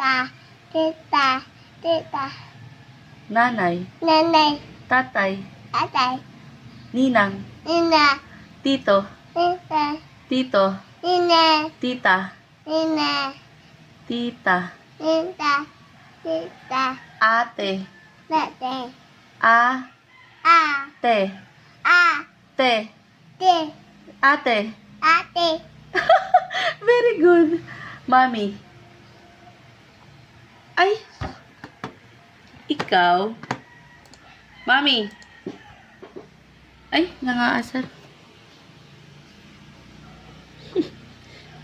tita, tita, Nanay, nanay, tatay, tatay, ninang, nina, tito, tita, tito, nina, tita, nina, tita, tita, tita, ate, tate, a, a, te, a, te, te, ate. ate, Very good. Mami. Ay. Ikaw. Mami. Ay, nangaasar.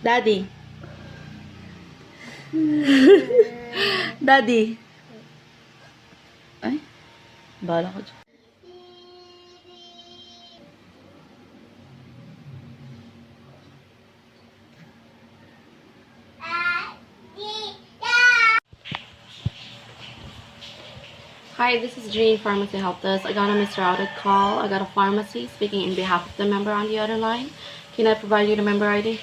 Daddy. Daddy. Ay, bahala ko dyan. Hi, this is Jean, Pharmacy Help Desk. I got a misrouted call. I got a pharmacy speaking in behalf of the member on the other line. Can I provide you the member ID?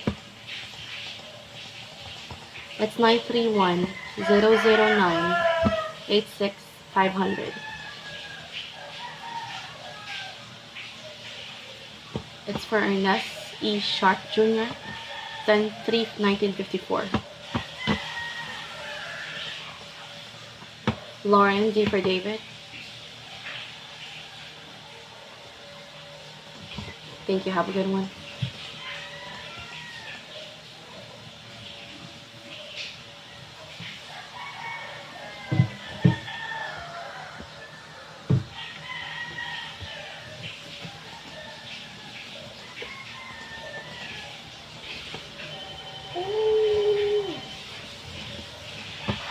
It's 931-009-86500. It's for Ernest E. Sharp Jr., 10/3/1954. Lauren D. for David. Thank you. Have a good one.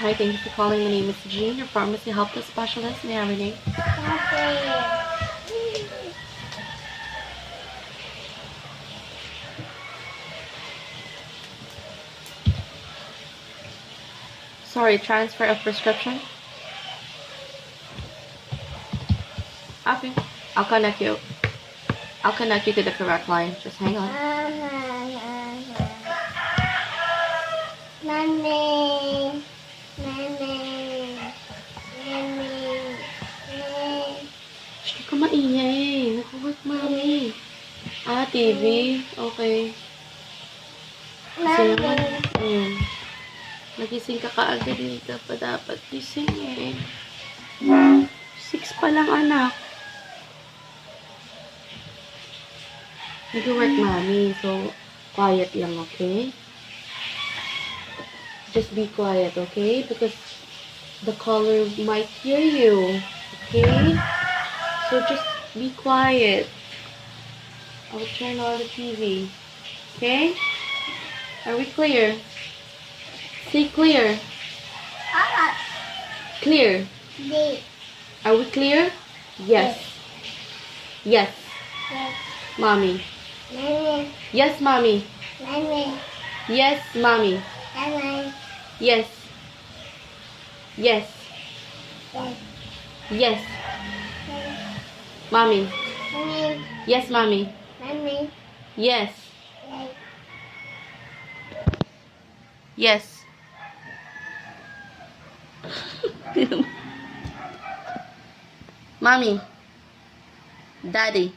Hi, thank you for calling. My name is Jean, your pharmacy help desk specialist. May I have your name? Sorry, transfer of prescription? Okay. I'll connect you. I'll connect you to the correct line. Just hang on. Mommy, mommy, mommy, Shh, di ka maingay. Nag-work, mami. Ah, TV? Okay. Kasi naman, nagising ka kaagad. Hindi ka pa dapat gising eh. 6 pa lang, anak. Nag-work, mami. So, quiet lang, okay? Just be quiet, okay? Because the caller might hear you, okay? So just be quiet. I'll turn on the TV, okay? Are we clear? Say clear. Clear. Are we clear? Yes. Yes. Mommy. Yes, mommy. Yes, mommy. Yes. Yes. Yes. Mommy. Yes, mommy. Yes. Yes. Mommy. Daddy.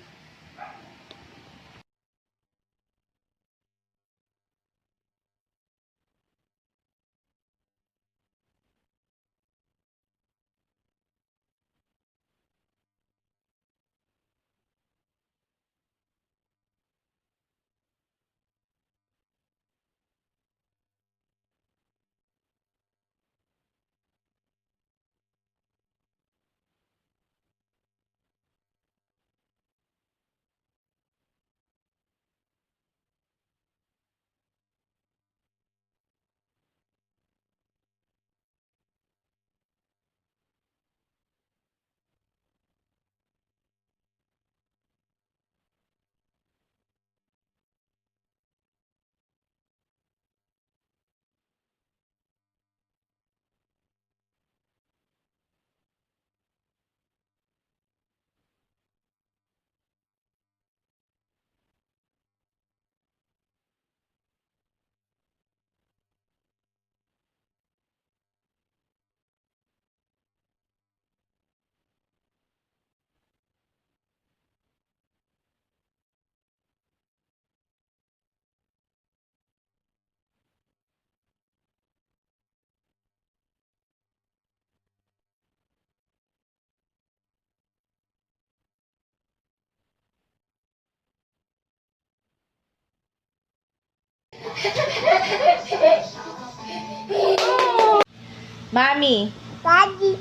Mommy. Daddy.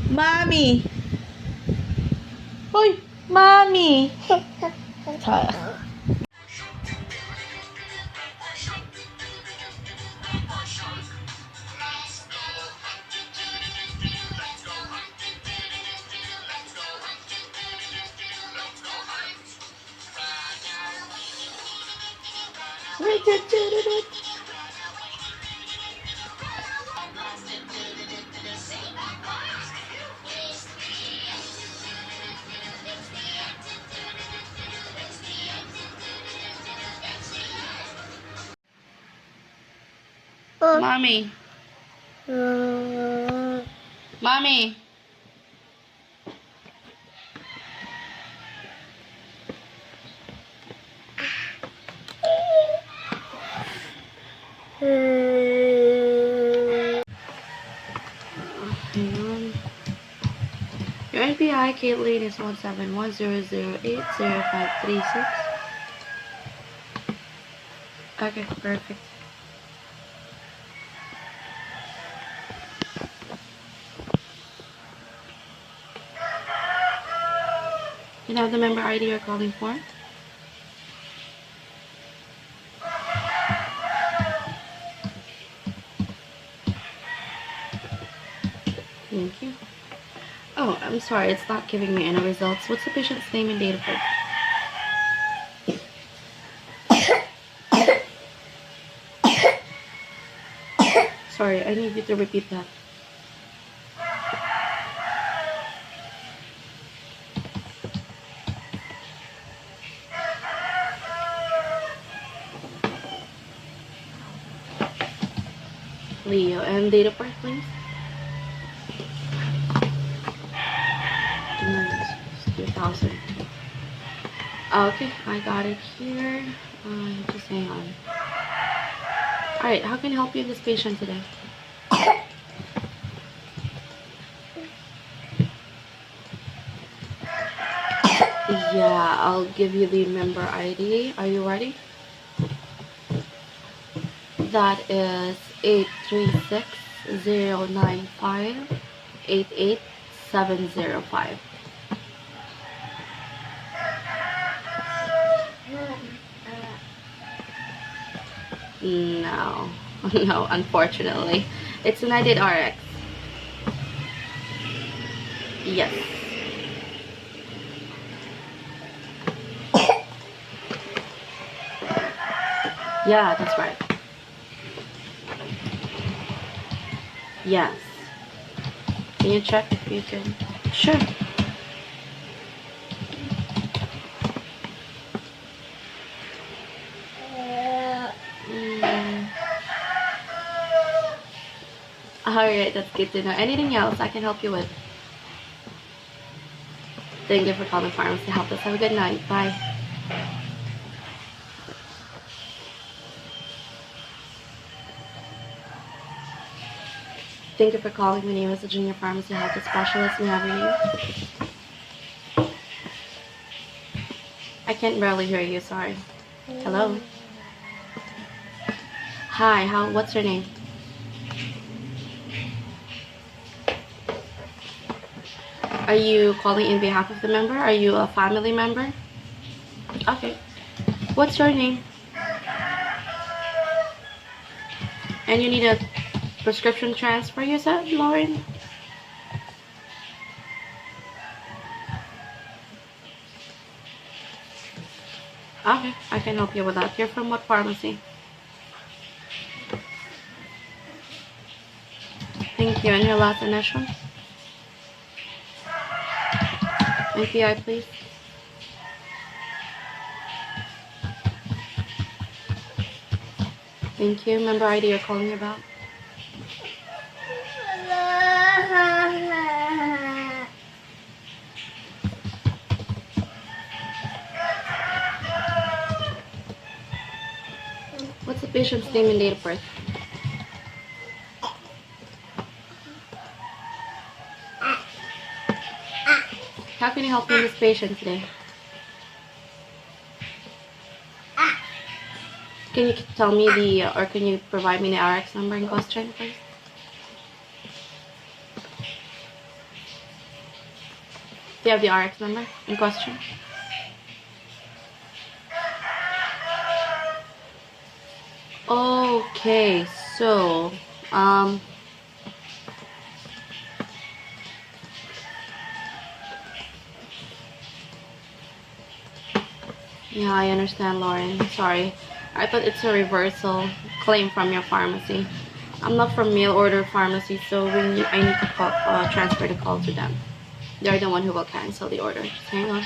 Mommy. Hoy, Mommy. Sorry. Mommy. Mommy. Hang on. Your NPI, Caitlin, is 17100080536. Okay, perfect. You have the member ID you're calling for? Thank you. Oh, I'm sorry, it's not giving me any results. What's the patient's name and date of birth? Sorry, I need you to repeat that. Leo, and date of birth, please? 2000. Okay, I got it here. Just hang on. Alright, how can I help you with this patient today? Yeah, I'll give you the member ID. Are you ready? That is 836-095-88705. No, no, unfortunately. It's United RX. Yes. Yeah, that's right. Yes. Can you check if you can? Sure. Alright, that's good to know. Anything else I can help you with? Thank you for calling Pharmacy Help Us. Have a good night. Bye. Thank you for calling. My name is the Junior Pharmacy Health Specialist. May I have your name? I can't barely hear you. Sorry. Hello. Hi. What's your name? Are you calling in behalf of the member? Are you a family member? Okay. What's your name? And you need a prescription transfer, you said, Lauren? Okay, I can help you with that. You're from what pharmacy? Thank you. And your last initial? NPI, please. Thank you. Member ID you're calling about? What's the patient's name and date of birth? How can I help you with this patient today? Can you tell me or can you provide me the RX number in question, please? Do you have the RX number in question? Okay, so, yeah, I understand, Lauren. Sorry. I thought it's a reversal claim from your pharmacy. I'm not from mail order pharmacy, so I need to call, transfer the call to them. They're the one who will cancel the order. Just hang on.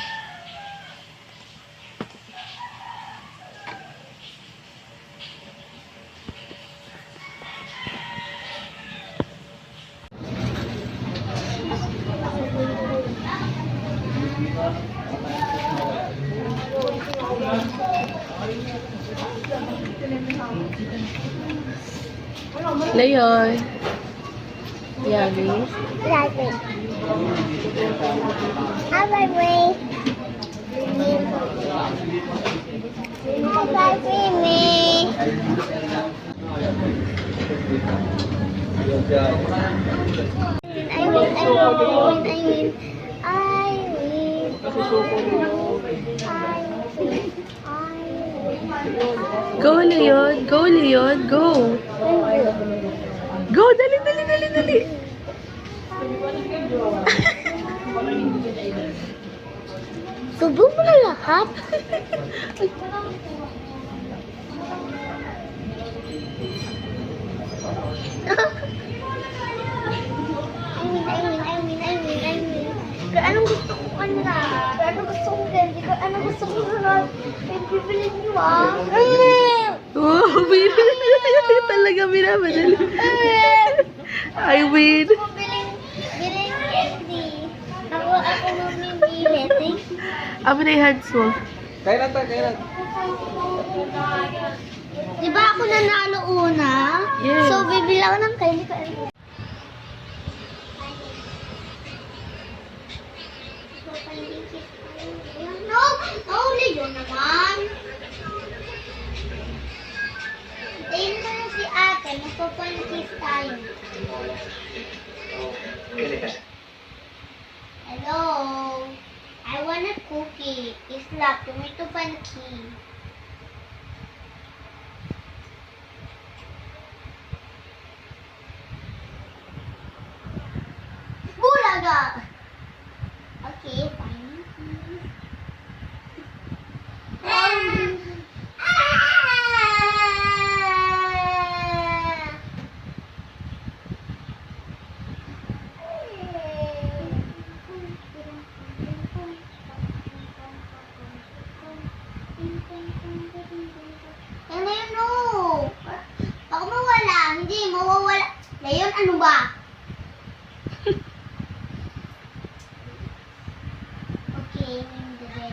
Leon. Yeah, please. Daddy. Have a way. Have a me. Go, Leon. Go, Leon. Go. Go. Dali, dali, dali, dali. Subo mo na lahat. I mean. Kung anong gusto ko kanina. Kung anong gusto ko candy. Kung anong gusto ko sunod. May bibili niyo Oh, win. Talaga binamadali. I win. Gusto ko biling candy. Ako mamimili. Amo na yung hands mo. Kailan ta? Kailan? Di ba ako nanalo una? Yes. So, bibili ako ng candy. No! Yun naman. Tayin mo na si ate. Magpapalikis tayo. Hello? I want a cookie. Isla, tomato panki. Bulaga! Okay, fine. Ngayon, no. Baka mawala. Hindi, mawawala. Ngayon, ano ba? Okay, bebe.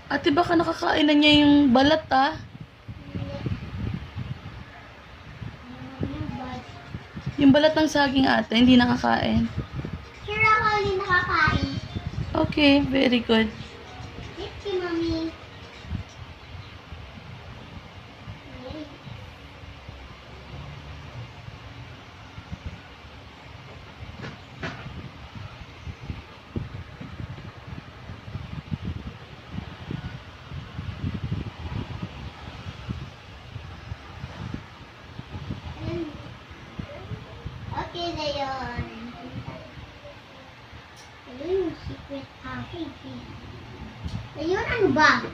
Ate, baka nakakain na niya yung balat, ah. Yung balat ng saging, ate, hindi nakakain. Sure ako hindi nakakain. Okay, very good. Thank you, Mommy. Okay na yun. Ano yung secret cafe? Ayun, ano ba?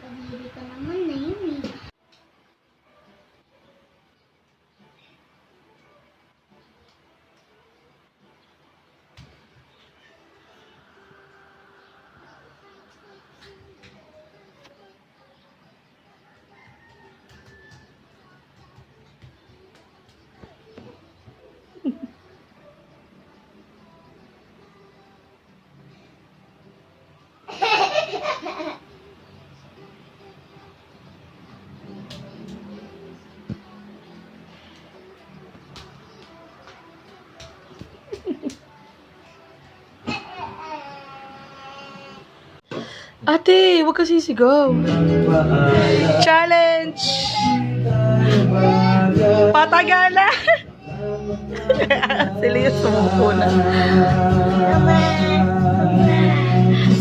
Kadiri ka naman na yun eh. Ate, huwag ka sisigaw. Challenge! Patagalan! Si Leo sumuko na.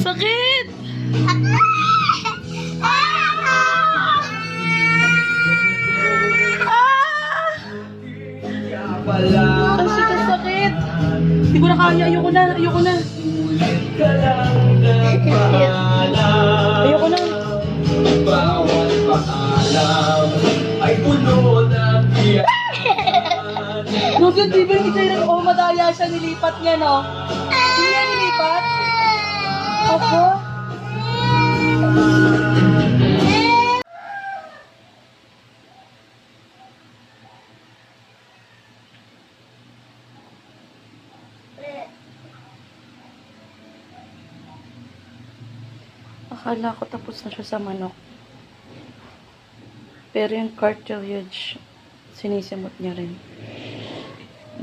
Sakit! Ang sakit! Hindi ko na kaya. Ayoko na. Ayoko na. Ayoko na. Bawat paalam ay puno ng tiyan. Nugad, di ba hindi tayo madaya siya, nilipat niya, no? Hindi niya nilipat? Ako? Akala ko tapos na siya sa manok. Pero yung cartilage, sinisimot niya rin.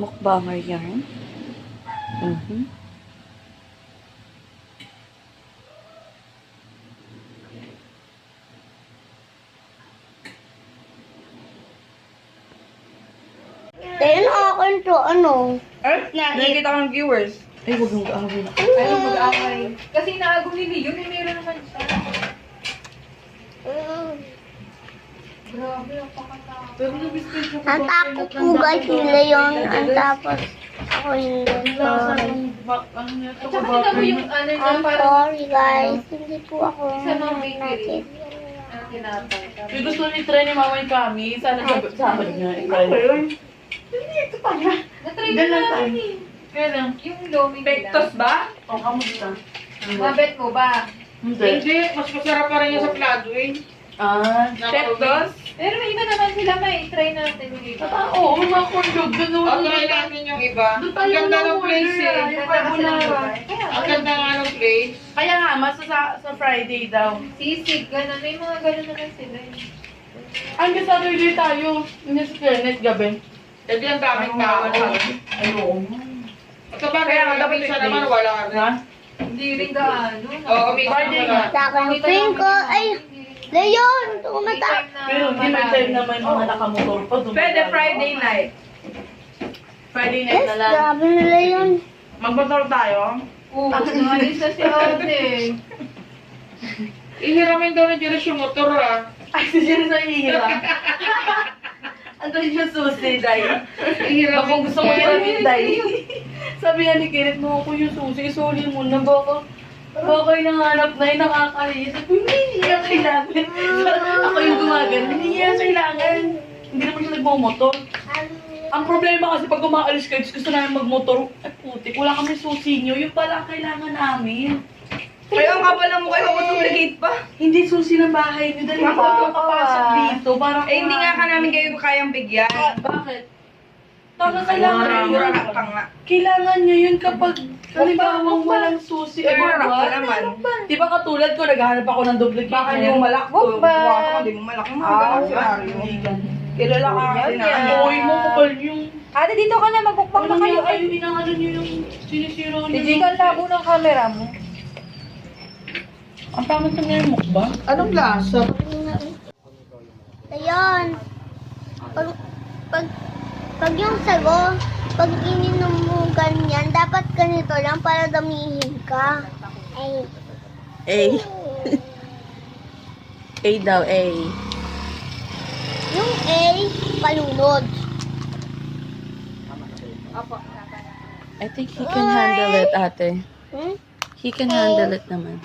Mukbanger yarn. Tayo na akin to, ano? Nakikita ko ng viewers. Ay, huwag mong kaawin. Ayaw mag-away. Kasi naagong ni Leo, may meron naman siya. Grabe, ang pakatakot. Pero nabiscuit ko Ang takot ko guys, sila yun. Ang tapos ako hindi. Sorry. At saka na mo yung ano na I'm parang sorry guys. Hindi po ako sa mga bakery. nakit. Ang tinatay. Yung gusto ni try ni Mama yung kami, sana sabad niya. Na-try na namin eh. Kaya lang. Yung lomi Pectos ba? O, kamusta? Mabet mo ba? Hindi. Mas masarap pa rin yung sa plado eh. Ah, Pectos? Pero may iba naman sila, may try natin yung iba. Oo, mga kondog. Ganun. O, try natin yung iba. Doon Ang tayo ganda na ng place eh. Yung carbonara. Ang ganda nga ng place. Kaya nga, mas sa Friday daw. Sisig, gano'n. May mga gano'n naman sila eh. Hanggang Saturday tayo. Hindi sa Kenneth gabi. Eh di ang daming tao. Ayun. At sabagay, ang dapat isa naman wala rin. Ha? Hindi rin gaano. Oo, kami Friday nga. Sa akin, pink ko. Ay, Leon! Tumata. Pero hindi may time naman mga nakamotor pa. Pwede Friday night. Friday night Yes, na lang. grabe na Leon. Magmotor tayo. Oo, naalis na si ate. Ihiramin daw ni Jerez yung motor ah. Ay, si Jerry sa ihira. Andun yung susi, Day. Ihiramin. Kung gusto mo hiramin, Day. Sabi nga ni Kirit mo ako yung susi, isuli mo na baka yung nanganap na yung nakakahiya. Sabi, hindi niya kailangan. Ako yung gumagano, hindi niya kailangan. Hindi naman siya nagmamotor. Ang problema kasi pag umaalis kayo, gusto namin magmotor, ay putik, wala kami susi nyo, yung pala ang kailangan namin. Kaya ang kapal mo kayo mag-duplicate pa. Hindi susi ng bahay nyo, dahil hindi ako kapasok dito. Parang Eh hindi nga ka namin kayo kayang bigyan. Bakit? Tama, kailangan nyo Mura yun. ka nga. Kailangan nyo yun kapag halimbawa walang susi Eh, or mura ka what. naman. Di ba katulad ko, naghahanap ako ng duplicate. Baka hindi mo malak. Huwag ba? Hindi mo malak. Yung mga ganang senaryo. Kilala ka kasi na. Uy, mo kapal yung... Ate, dito ka na. Magbukbang na kayo. Ay, inaano nyo yung sinisira nyo. Digital labo ng camera mo. Ang pangit na yung mukbang. Anong lasa? Leon. Pag yung sago, pag ininom mo ganyan, dapat ganito lang para damihin ka. Ay. A. A daw, A. Yung A, palunod. I think he can handle it, ate. Hmm? He can handle it naman.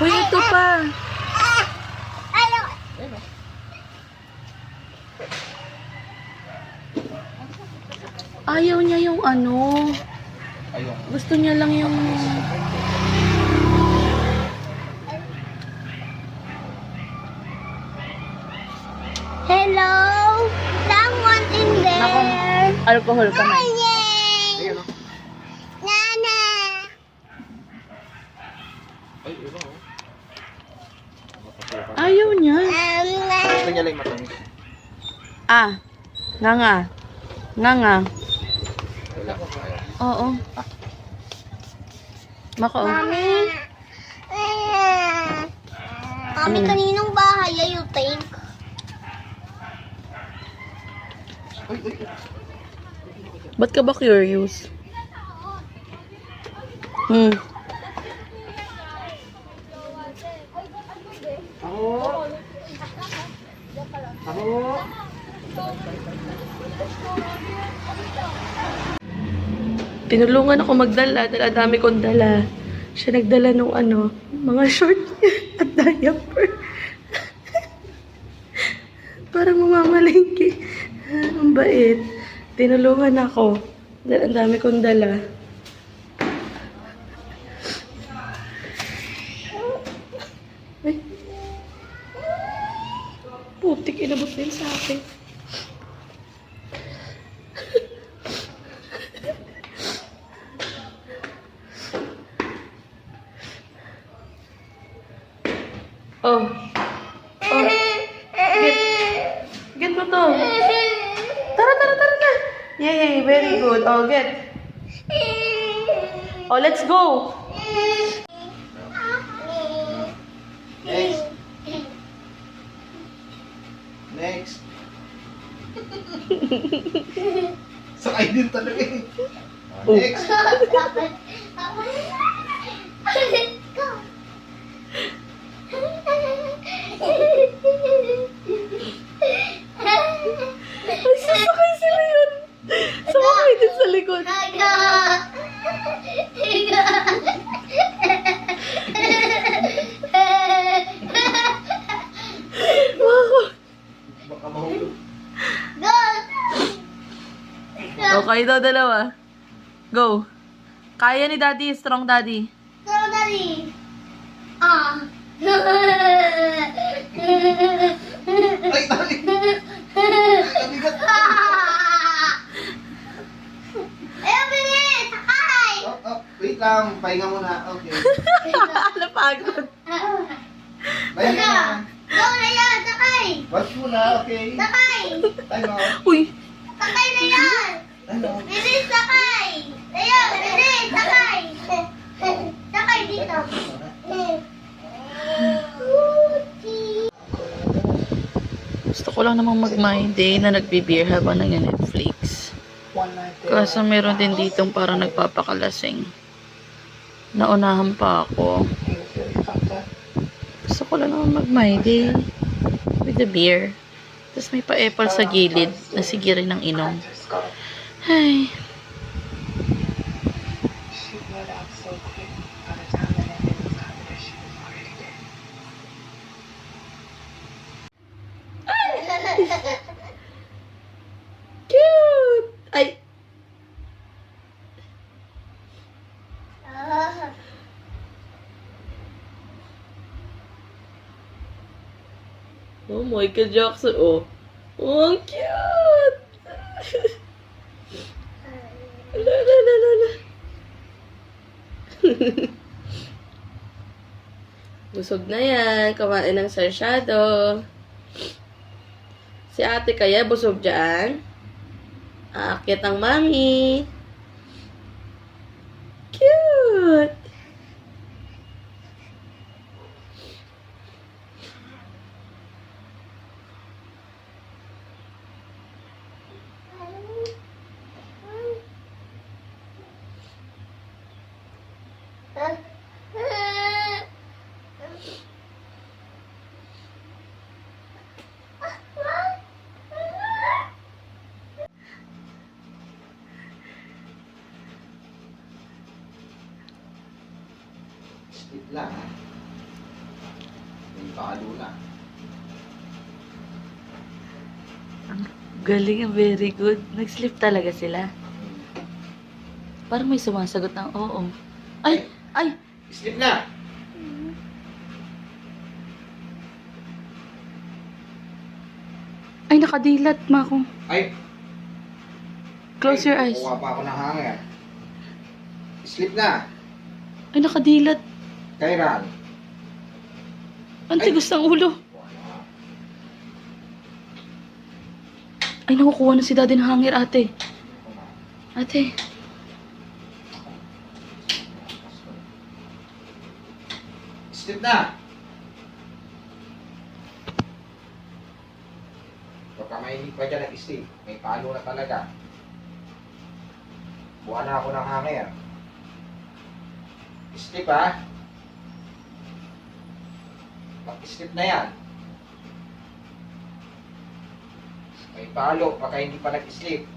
Uy, ito pa. Ayaw niya yung ano. Gusto niya lang yung... Hello? Someone in there? Alcohol ka na. Yay! Nana! Ayaw niya. Um, Gusto niya lang matamis. Ah, nga nga. Nga. Oo. Mako. Mami? Mami, kaninong bahay ay you think? Ba't ka ba curious? Hmm. Tinulungan ako magdala dahil ang dami kong dala. Siya nagdala nung mga short niya at diaper. Parang mamamalingki. Ang bait. Tinulungan ako dahil ang dami kong dala. Ay. Putik, inabot din sa akin. Oh. Oh. Get mo to. Tara. Yay, very good. Oh, get. Oh, let's go. Next. Next. Sakay din talaga eh. Next. Ay, sasakay sila yun. Sumakay din sa likod. Wow. Baka mahulog. Okay daw, dalawa. Go. Kaya ni Daddy, strong Daddy. Ay, tali. Kabigat. Wait lang. Pahinga muna. Okay. Napagod. Pahinga na. Watch muna. Okay. Time out. Uy. Ano? Gusto ko lang namang mag-my day na nagbe-beer habang nag-Netflix. Kaso meron din ditong parang nagpapakalasing. Naunahan pa ako. Gusto ko lang naman mag-my day with the beer. Tapos may pa-apple sa gilid na sigirin ng inom. Ay. Cute! Ay! Oh, Michael Jackson, oh. Oh, ang cute! La. Busog na yan. Kumain ng sarsyado. Si ate kaya busog dyan? Aakyat ang mami. Cute! Wait lang. May pakaluna. Galing, very good. Nag-sleep talaga sila. Parang may sumasagot ng oo. Ay! Ay! Sleep na! Ay, nakadilat, Mako. Ay! Close your eyes. Kuha pa ako ng hanger. Sleep na! Ay, nakadilat. Kairan. Ang tigas ng ulo. Ay, nakukuha na si daddy ng hanger, ate. Ate. Step na! Baka mainit pa dyan nag-step. May palo na talaga. Buwan na ako ng hanger. Step ha? Mag-step na yan. May palo, baka hindi pa nag-sleep.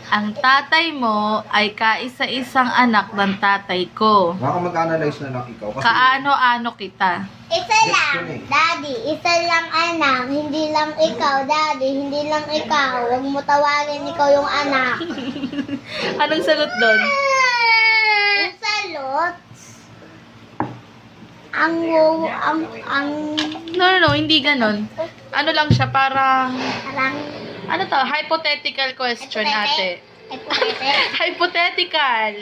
Ang tatay mo ay kaisa-isang anak ng tatay ko. Baka mag-analyze na lang ikaw. Kasi Kaano-ano kita. Isa lang, daddy. Isa lang anak. Hindi lang ikaw, daddy. Hindi lang ikaw. Huwag mo tawagin ikaw yung anak. Anong sagot doon? Yung salot, ang No, hindi ganon. Ano lang siya, para... parang Ano to? Hypothetical question, ate. Hypothetical.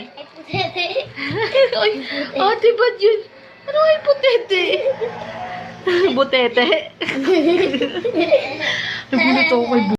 Ay, ate, ba't yun? Ano hypothete? Butete. Nagulat ako kay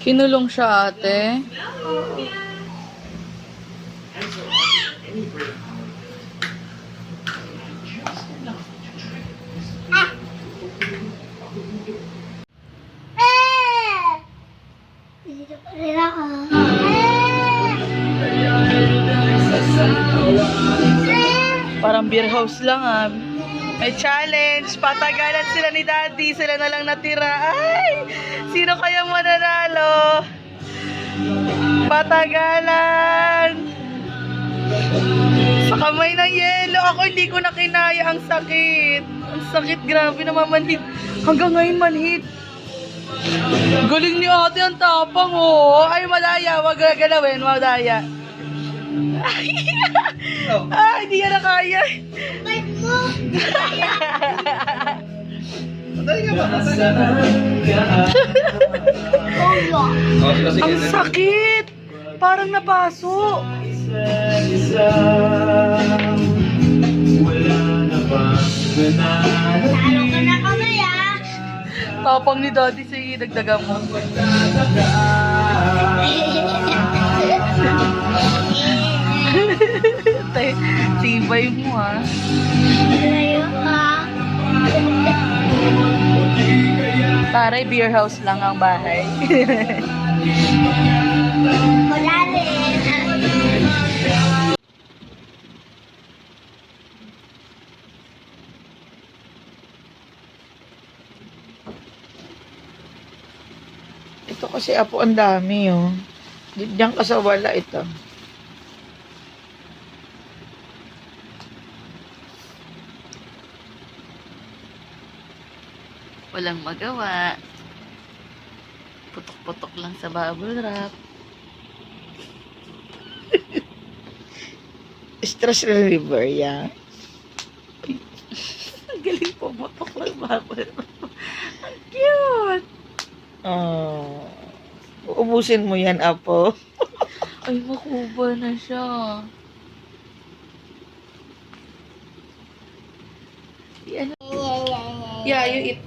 Kinulong siya, ate. dito pa rin ako. Parang beer house lang, ah. May challenge. Patagalan sila ni daddy. Sila na lang natira. Ay! Sino kaya mananalo? Patagalan! Sa kamay ng yelo. Ako hindi ko na kinaya. Ang sakit. Ang sakit. Grabe na mamanhid. Hanggang ngayon manhid. Galing ni ate. Ang tapang, oh. Ay, malaya. Wag gagalawin. Malaya. Ay, hindi yan na kaya. Ba't mo? Madali ka ba? Ang sakit! Parang napaso. Talo ka na kamay, ah. Tapang ni daddy, sige, dagdagan mo. Tibay mo, ha. Layo ka. Taray, beer house lang ang bahay. Wala rin. Ito kasi apo ang dami, oh. Diyan ka sa wala ito. Walang magawa. Putok-putok lang sa bubble wrap. Stress reliever, yan. Ang galing pumotok ng bubble wrap. Ang cute! Oh. Uubusin mo yan, apo. Ay, makuba na siya. Yan. Yeah, you eat.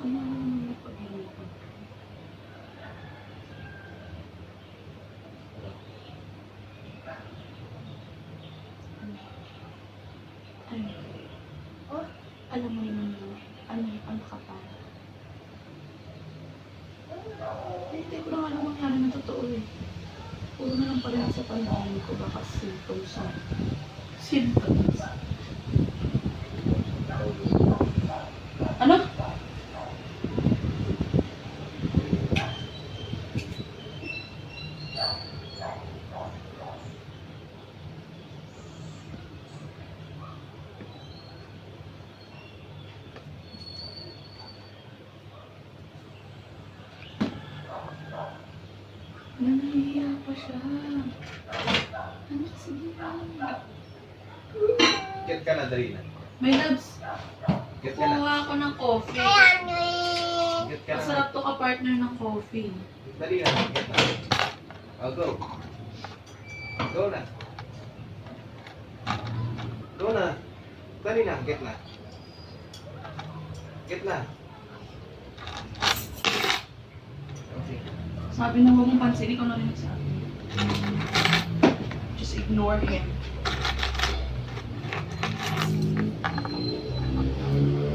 Ano naman napag-inipan? Ano? Oh, alam mo naman mo. Ano ka pa? Hindi ko lang alam mangyari na totoo eh. Puro na lang pala sa panahon ko. Baka symptoms na. Symptoms? Ano? Nahihiya pa siya. Ano sige na? Get ka na, dali na. May labs. Get ka na. Kuha ako ng coffee. Kaya nyo eh. Get ka na. Masarap to ka-partner ng coffee. Dali na, get na. Oh, go. Go na. Go na. Dali na, get na. Get na. Okay. Sabi na huwag mong pansinin ko na rin nagsabi. Just ignore him.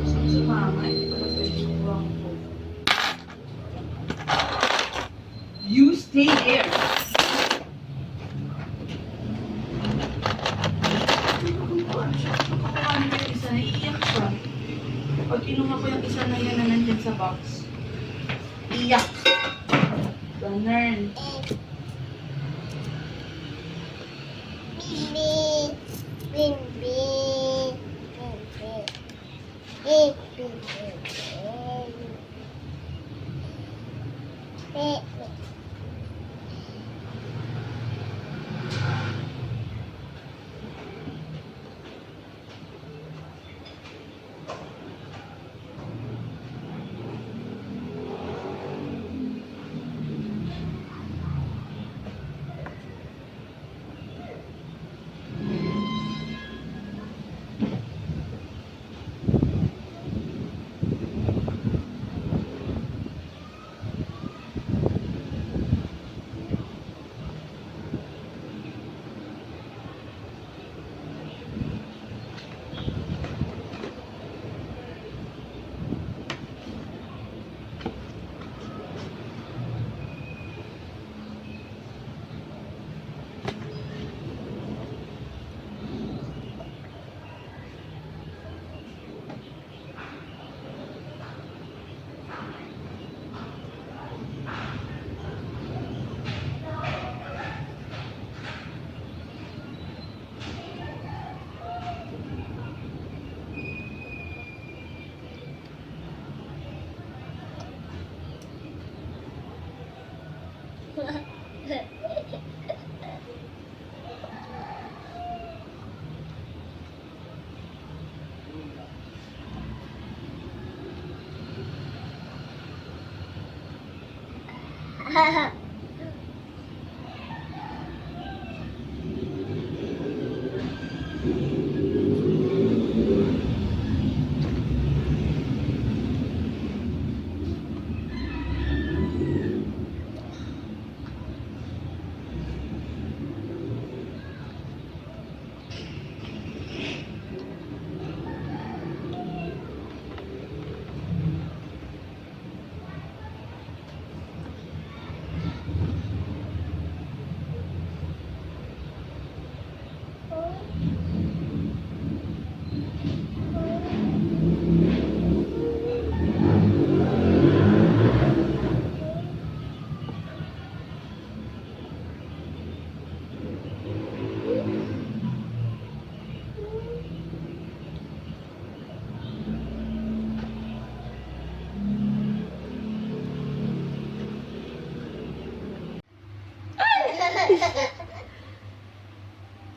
Sabi sa mama, hindi pala pwede kuha ang coffee. You stay there! Kukuha siya. Kukuha niya yung isa, naiiyak siya. Pag kinuha ko yung isa na yan na nandyan sa box, iyak. Ganun. Bing, bing, bing, bing, bing, bing, bing, bing, bing, bing.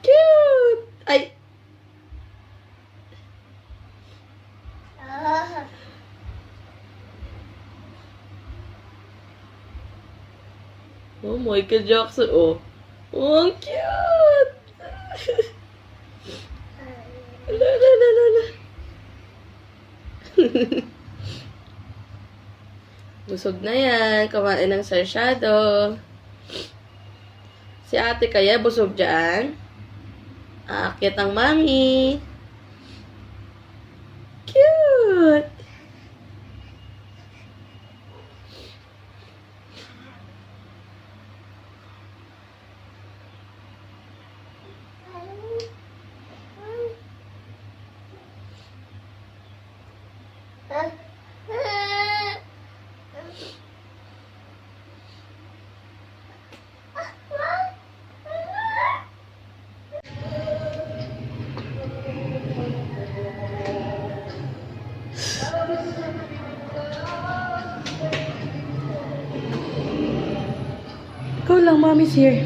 Cute! Ay! Oh, Michael Jackson, oh. Oh, ang cute! La la la la la. Busog na yan. Kumain ng sarsyado. Si ate kaya busog dyan? Aakyat ang mami. Cute! Go lang, mommy's here.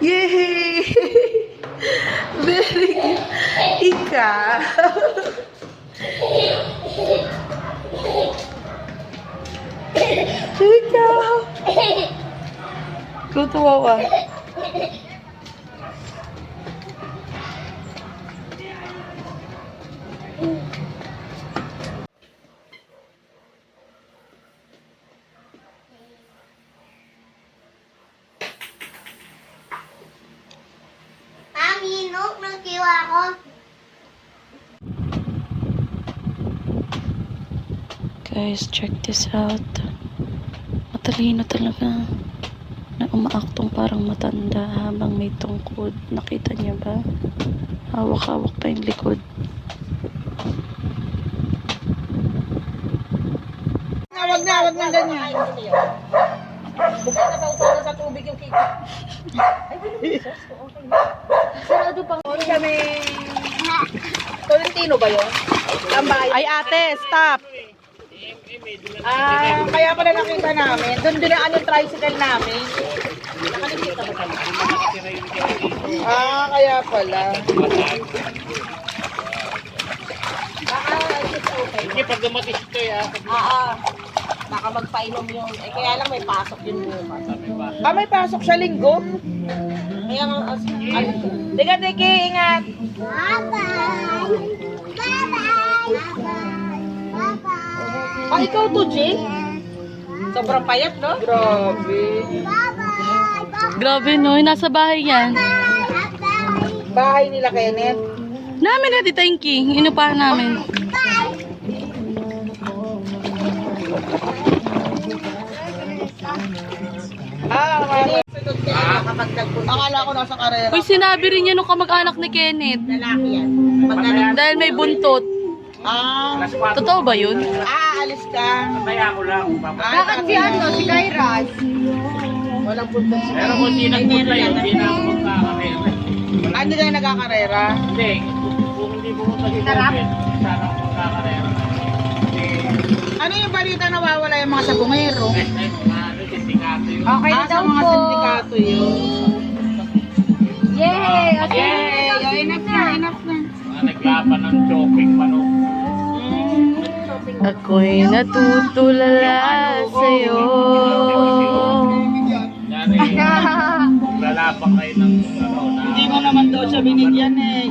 Yay! Very good. Ikaw. Ikaw. Tutuwa. Mami, Nook, nagkiwa ako. Guys, check this out. Matalino talaga. Na umaaktong parang matanda habang may tungkod. Nakita niyo ba? Hawak-hawak pa yung likod. Wag na ganyan. Bukod na sa tubig yung cake. Sarado pa. Kami... Tolentino ba yun? Ay ate, stop. Kaya pala nakita namin. Doon dinaan yung tricycle namin. Nakikita ba tayo? Kaya pala. Hindi, pag dumatis ito Baka magpainom yun. Kaya lang may pasok yun bukas. May pasok siya linggo? Kaya Tiga, ingat. Bye-bye. Bye-bye. Bye-bye. Ikaw to, Jing? Sobrang payat, no? Grabe. Bye-bye. Grabe no, nasa bahay yan. Bye-bye. Bahay nila, Kenneth. Namin na Tita Inky. Inupahan namin. Akala ko nasa karera. Uy, sinabi rin niya nung kamag-anak ni Kenneth. Lalaki yan. Dahil may buntot. Totoo ba yun? Alis ka. Kaya ko lang. Bakit si si Kairas? Walang punta si Pero kung di nagpunta yun, hindi na ako magkakarera. Hindi ka nagkakarera? Hindi. Kung hindi pumunta si David, sana ako magkakarera. Ano yung balita nawawala yung mga sabungero? Sindikato yun. Okay na daw mga sindikato yun. Yay! Yay! Enough na. Mga naglaban ng chopping manok. Ako'y natutulala sa'yo. Yari, lalaban kayo ng na... Hindi mo naman daw siya binigyan eh.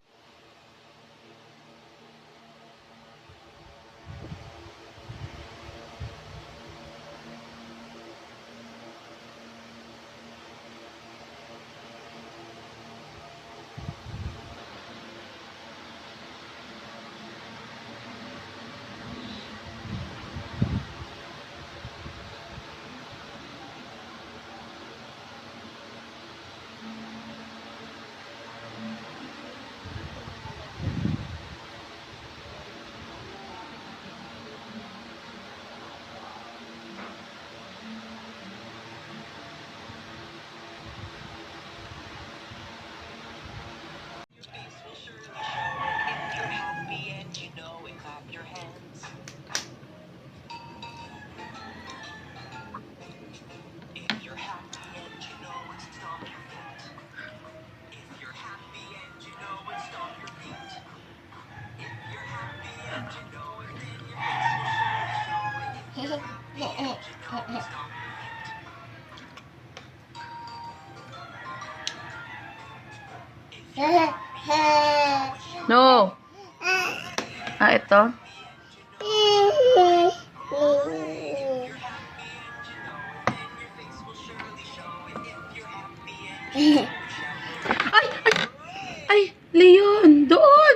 No. Ito. Ay, Leon, doon.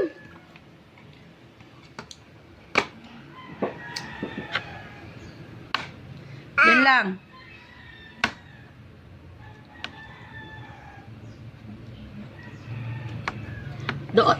Yan lang. Doon.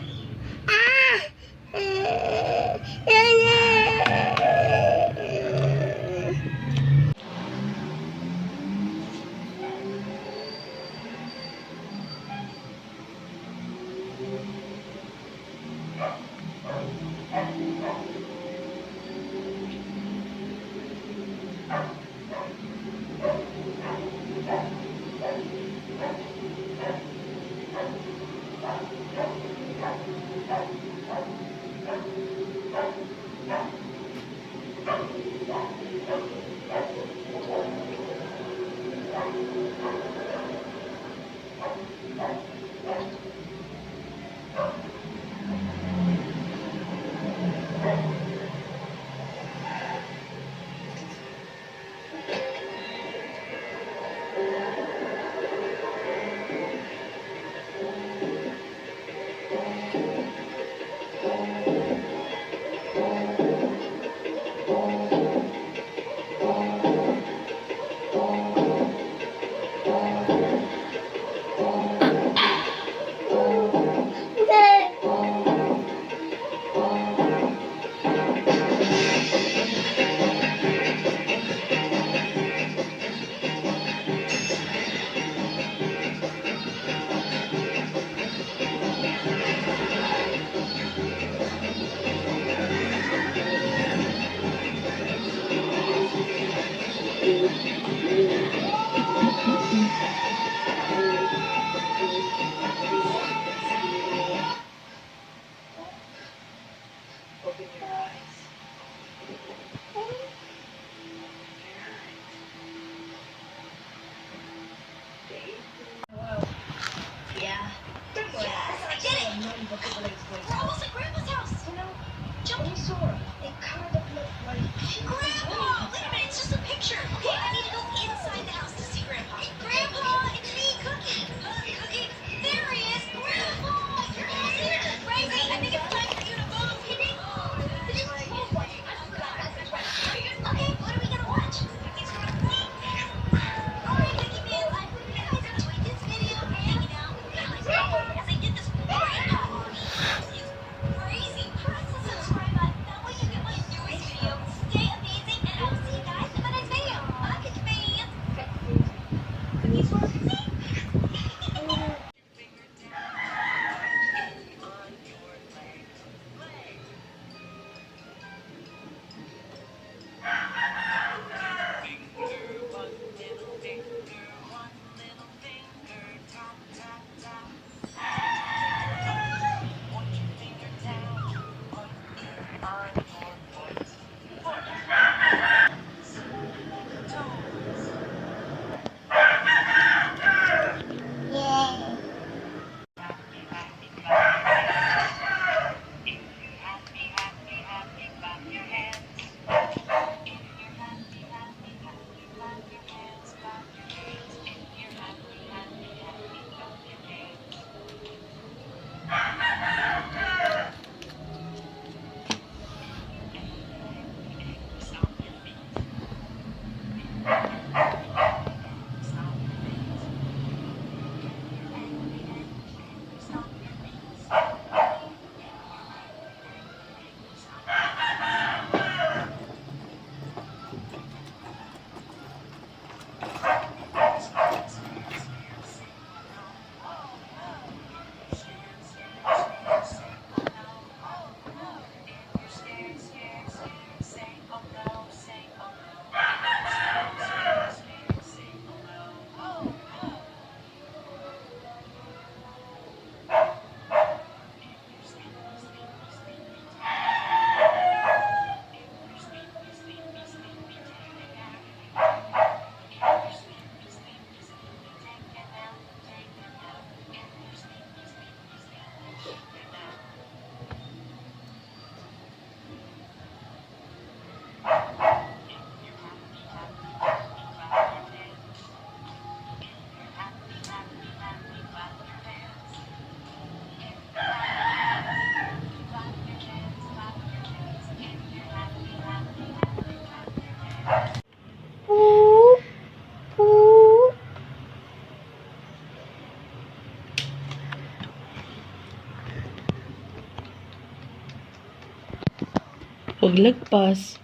Huwag lagpas.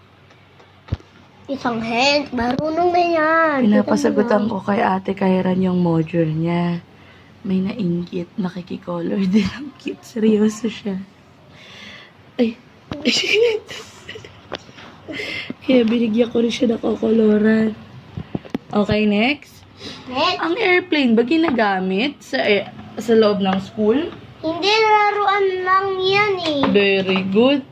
Isang hand. Marunong na yan. Pinapasagutan ko kay Ate Kairan yung module niya. May nainggit, nakikicolor din ang cute. Seryoso siya. Ay. Kaya binigyan ko rin siya ng kokoloran. Okay, next. Next. Ang airplane ba ginagamit sa loob ng school? Hindi, laruan lang yan eh. Very good.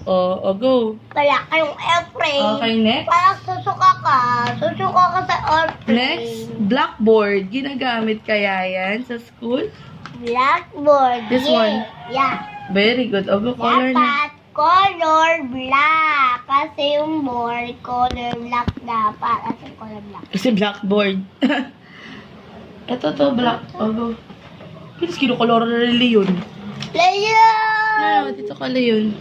Go. Kaya kayong airplane. Okay, next. Parang susuka ka sa airplane. Next, blackboard. Ginagamit kaya yan sa school? Blackboard. This yeah. one? Yeah. Very good. Go, color na. Dapat color black. Kasi yung board, color black dapat. Kasi color black. Kasi blackboard. Ito to, black. Go. Pilis, kinukolor na rin yun. Leon! Dito ka yun.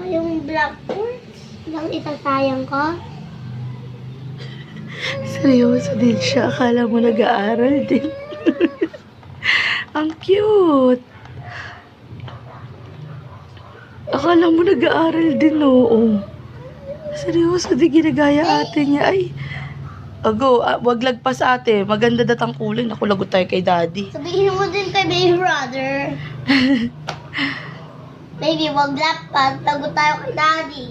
Yung blackboard. Lang isasayang ko. Seryoso din siya. Akala mo nag-aaral din. Ang cute. Akala mo nag-aaral din, oo. Seryoso din ginagaya ate niya. Ay. Go, wag lagpas ate. Maganda datang kulay. Naku, lagot tayo kay daddy. Sabihin mo din kay baby brother. Baby, wag lapad. Tago tayo kay daddy.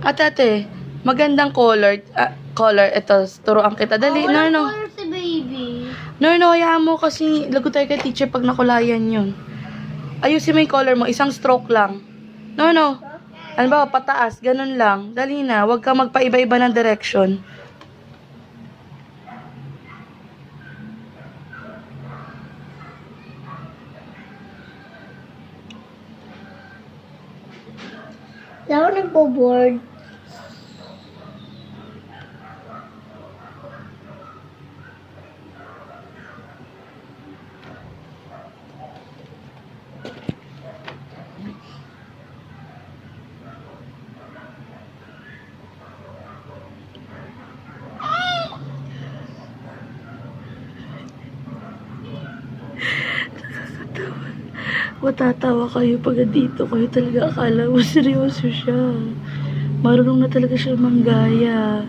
Ate, magandang color. Ito, turuan kita. Dali, Walang no. color si baby. No, hayaan mo kasi lagot tayo kay teacher pag nakulayan yun. Ayusin mo yung color mo. Isang stroke lang. No. Ano ba, pataas. Ganun lang. Dali na. Huwag ka magpaiba-iba ng direction. Laro nagbo-board. Matatawa kayo pag dito kayo talaga akala mo seryoso siya. Marunong na talaga siya manggaya.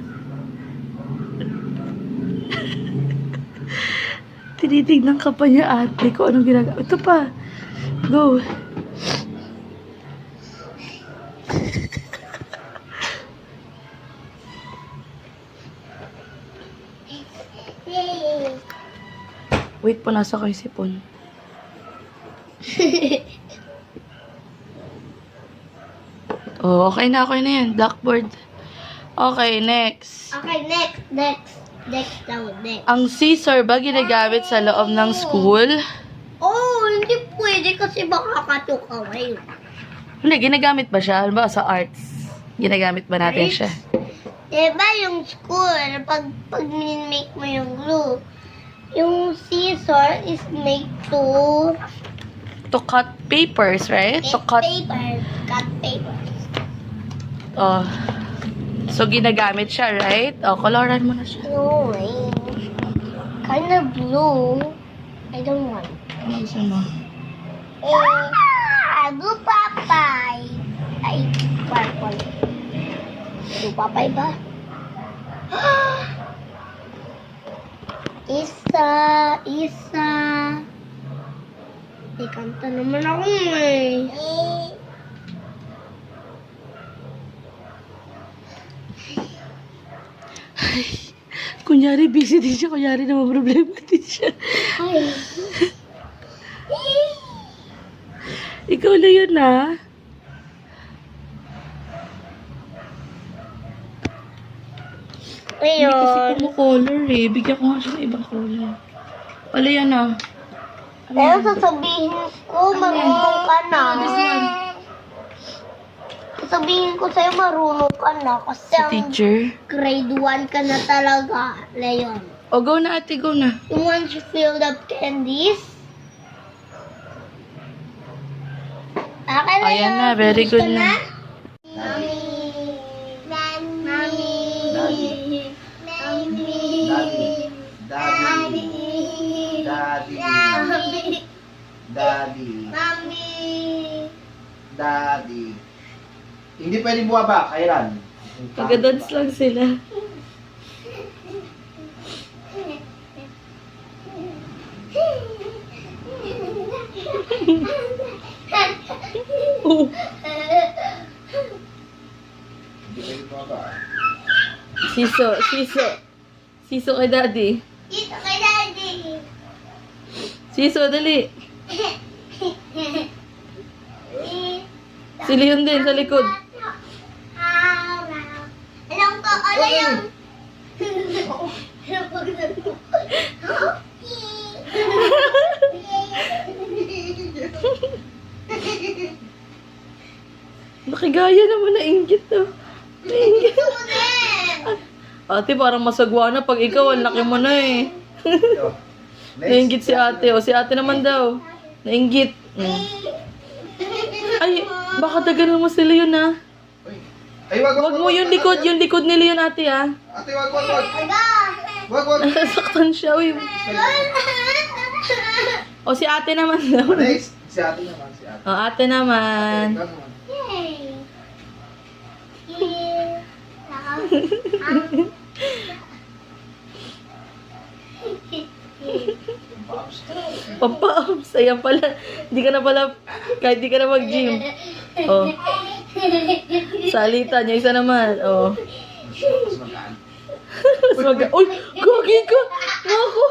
Tinitignan ka pa niya ate kung anong ginagawa. Ito pa. Go. Wait po, nasa kayo sipon. Okay na yan. Blackboard. Okay, next. Okay, next. Ang scissor ba ginagamit sa loob ng school? Oh, hindi pwede kasi baka katukaway. Hindi, ginagamit ba siya? Ano ba sa arts? Ginagamit ba natin siya? Diba yung school, pag make mo yung glue, yung scissor is made to cut papers, right? To cut. cut papers. So, ginagamit siya, right? Coloran mo na siya. No way. Kind of blue. I don't want. Ano gusto mo? Blue papay. Ay, purple. Blue papay ba? Isa. Kanta naman ako eh. Kunyari, busy din siya. Kunyari, naman problema din siya. Ay. Ikaw na yun, ha? Hindi kasi Ayun. kumukolor, eh. Bigyan ko nga siya ng ibang color. Wala yan, ha? Pero sasabihin ko, marunong ka na. This one. Sasabihin ko sa'yo, marunong ka na. Kasi Si ang teacher. grade 1 ka na talaga, Leon. Go na, ate. Go na. You want to fill up candies? Okay, Leon. Ayan na. Very Gusto good na. Mommy. Daddy. Hindi pwede bumaba, kailan? Taga-dance lang sila. Oh, Hindi pwede bumaba. Siso kay daddy. Dito kay daddy. Siso, dali. Si Leon din, sa likod. Alam ko, ano yung... Nakigaya naman na inggit to. Nainggit. Ate, parang masagwa na pag ikaw, ang laki mo na eh. Nainggit si ate. O, si ate naman daw. Nainggit. Ay, baka daganan mo si Leon ha. Ay, wag. Wag mo yung likod ni Leon ate ha. Ate, wag. Wag. Nasasaktan siya. Uy. O, si ate naman daw. Next. Si ate naman, si ate. O, ate naman. Ikaw naman. Pampa-ups. Ayan pala. Di ka na pala, kahit di ka na mag-gym. O. Salita niya. Isa naman. O. Mas magaan. Uy, gagi ka. Ako.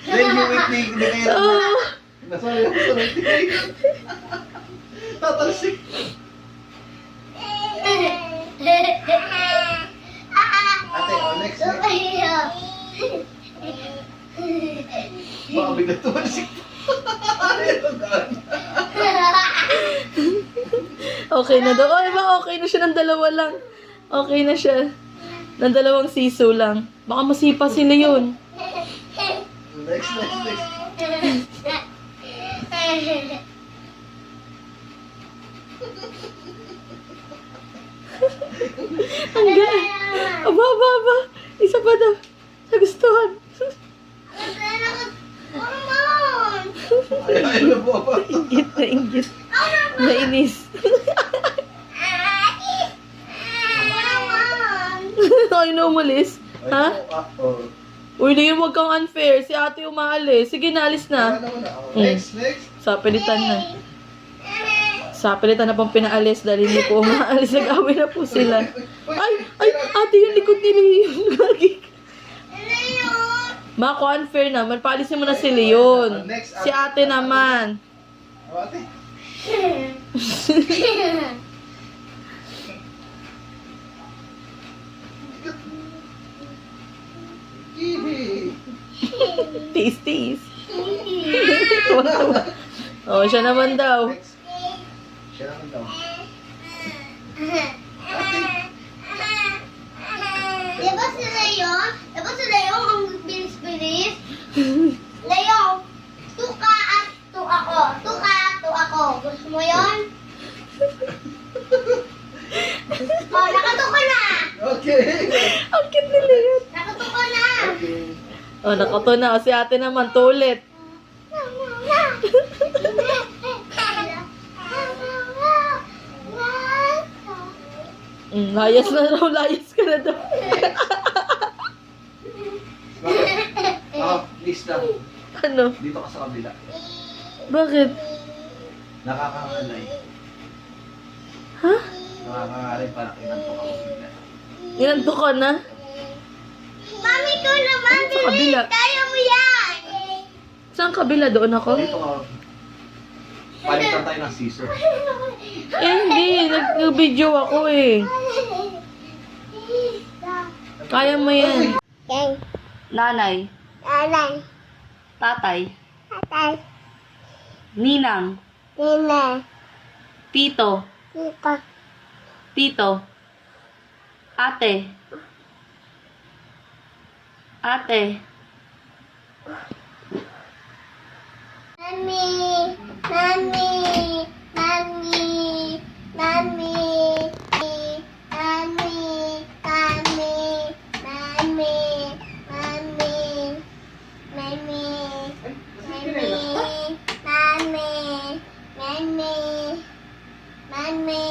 Then you wait, hindi kayo Oh. Nasali ako sa roti. Tatalsik. Ate, next. Baka bigla tumalsik. Okay na daw. Ay, ba okay na siya ng dalawa lang. Okay na siya. Ng dalawang siso lang. Baka masipa si Leon. Next. Hanggang. Aba. Isa pa daw. Sa gustuhan. Ay, na po ba? Inggit. Nainis. Ay, na umalis. Ha? Uy, Leon, huwag kang unfair. Si ate umaalis. Sige, naalis na. Next. Sa pilitan na. Sa pilitan na pang pinaalis dahil hindi po umaalis. Nag-away na po sila. Ay, ate yung likod ni Leon. Gagi. Mako, unfair naman. Paalisin mo na si Leon. Si ate naman. Ate. Tiis. Tuwa-tuwa. Oh, siya naman daw. Next. Siya naman daw. Diba si Leon? Diba si Leon ang bilis-bilis? Leon, tuka at tu ako. Tuka at tu ako. Gusto mo yun? Oh, nakatuka na! Okay. Ang cute ni Leon. Nakatuka na! Okay. Oh, nakato na. O, si ate naman, tulit. Layas na daw. Layas ka na daw. Please lang. Ano? Dito ka sa kabila. Bakit? Nakakangalay. Ha? Nakakangalay para kinanto ka kabila. Inanto ka na? Mami ko naman! Sa kabila. Kaya mo yan! Saan kabila? Doon ako? Dito ka. Palitan tayo ng scissor. Eh, hindi. Nag-video ako eh. Kaya mo yan. Okay. Nanay. Nanay. Tatay. Tatay. Ninang. Nina. Tito. Tito. Tito. Ate. Ate. Mami. Mami. Mami. Mami. Mami. Mami. Mami. Mami. Mami. Mami. Mami. Mami. Mami.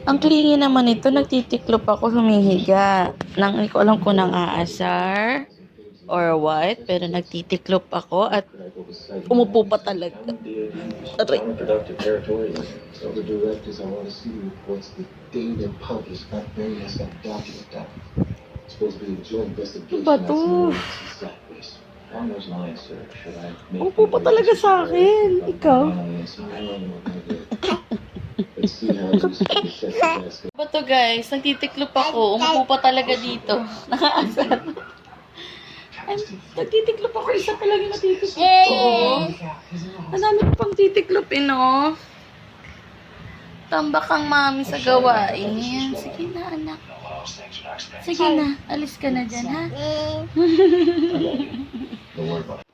Ang clingy naman ito, nagtitiklop ako humihiga. Hindi ko alam kung nang aasar or what, pero nagtitiklop ako at umupo pa talaga. Aray. Productive territory. So the directors, I want to see reports that Dave and published. That Barry has got to document that. It's supposed to be a joint investigation. Ano ba to? Along those lines, sir, should I make Umupo pa talaga sa akin. Ikaw. Let's see how this set the desk. Ano ba to guys? Nagtitiklop ako. Umupo pa talaga dito. Nakaasar. Ay, nagtitiklop ako. Isa pa lang yung natitiklop ko. Ang dami ko pang titiklopin, no? Tambak ang mami sa gawain. Sige na, anak. Sige na. Alis ka na dyan, ha? Don't worry about it.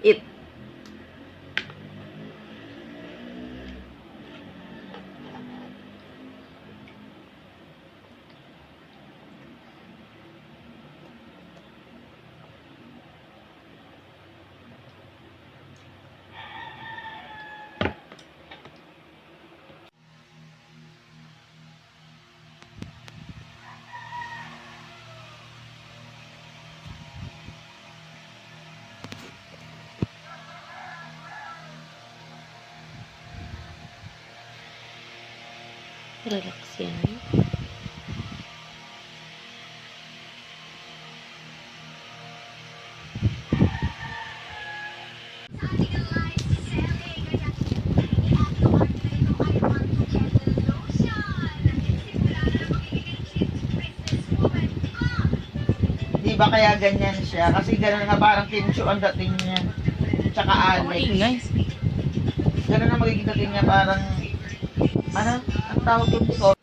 It. Relax yan. Di ba kaya ganyan siya? Kasi gano'n nga parang Kinshu ang dating niya. Tsaka Alex. Gano'n na magiging dating niya parang, ano? Ang tawag yung ko?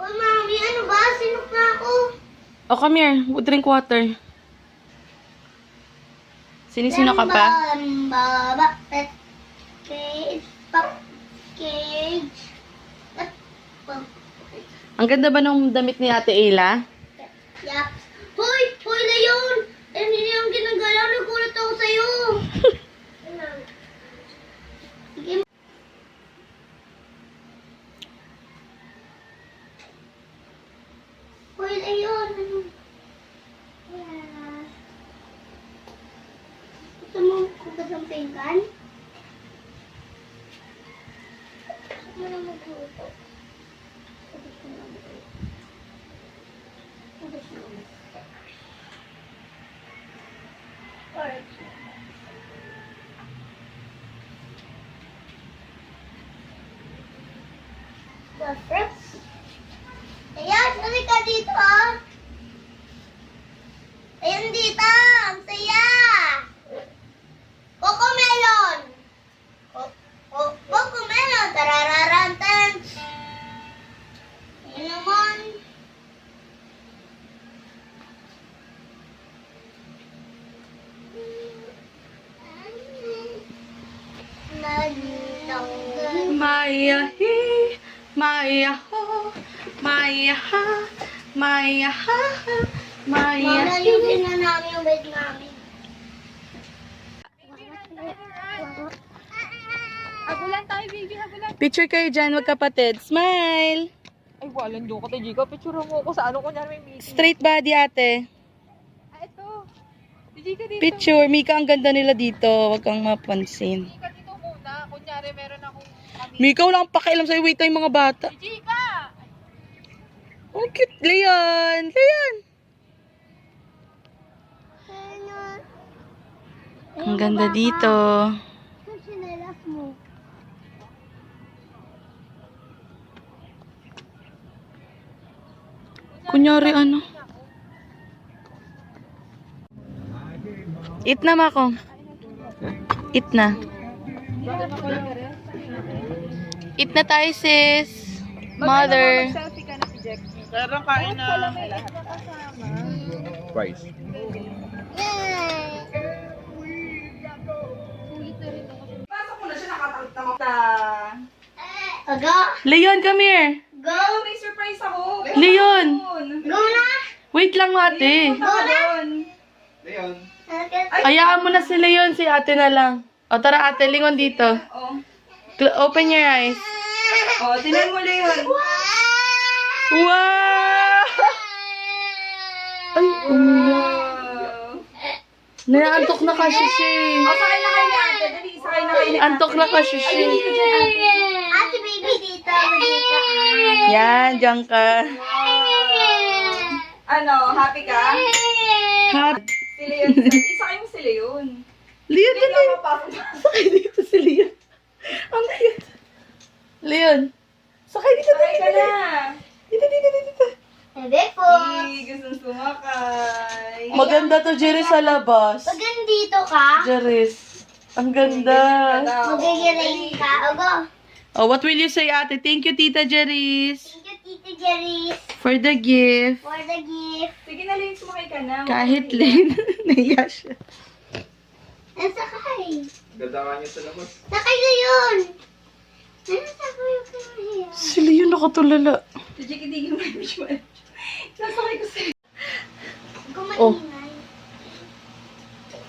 Uy, Mami, ano ba? Sinok na ako. Oh, come here. Drink water. Sinisino ka pa? Baba, pet, cage, pop, cage. Ang ganda ba ng damit ni Ate Ayla? Yap. Hoy! Hoy, Leon! Hindi niya ang ginagalaw. Nagulat ako sa'yo. Sige. Hoy, Leon! Ano? Gusto mo kugas ang pinggan? Gusto mo na magluto? Gusto mo na magluto? Gusto mo na Alright. The fruits. Ayan, sali ka dito, ah. Ayan dito, ang saya. Cocomelon. Cocomelon, tarararantan. Ayan naman. Maya hi, Maya ho, Maya ha, Maya ha, Maya Mama, ayusin na namin yung bed namin. Habulan tayo, baby. Habulan. Picture kayo dyan, magkapatid. Smile! Ay, walang doon ko tayo, Jika. Picture mo ako sa ano ko niyan may meeting. Straight body, ate. Ah, ito. Jika dito. Picture. Mika, ang ganda nila dito. Huwag kang mapansin. Jika dito muna. Kunyari, meron akong kami. Mika, wala kang pakialam sa'yo. Wait lang yung mga bata. Jika! Oh, cute. Leon! Leon! Ang ganda dito. Ang sinelas mo. Kunyari ano. Eat na, Mako. Eat na. Eat na tayo, sis. Mother. Selfie ka na si Jack. Pero kain na. Rice. Aga, Leon, come here. go. May surprise ako. Leon. Go na. Wait lang, ate. Go na. Leon. Ano Hayaan mo na si Leon, si ate na lang. O tara ate, lingon dito. Oh. Open your eyes. Oh, tinan mo Leon. Wow! Ay, umiyak. Naantok na kasi siya eh. Oh, sakay na kayo ni ate. Dali, sakay na kayo ni ate. Antok na kasi siya. Ate, baby, dito. Dito. Yan, diyan ka. Ano, happy ka? Happy. Si Leon. Isakay mo si Leon. Leon, Hindi dali. ka mapasok. Sakay dito si Leon. Ang cute. Leon, sakay dito. Sakay ka na. Dito. Bebe po. Gustong sumakay. Maganda to, Jerry, sa labas. Pag nandito ka, Jeris. Ang ganda. magigirain ka. Ogo. Oh, what will you say, ate? Thank you, Tita Jeris, Thank you, Tita Jerry, for the gift. for the gift. Sige na, Leon, sumakay ka na. Kahit Lynn, naiya siya. Ang sakay. Ganda ka niya sa labas. Sakay na yun. Ano sakay yung kamahirap? Si Leon nakatulala. Titigil mo yung visual. Sasakay ko sa'yo. Oh. Kumaingay.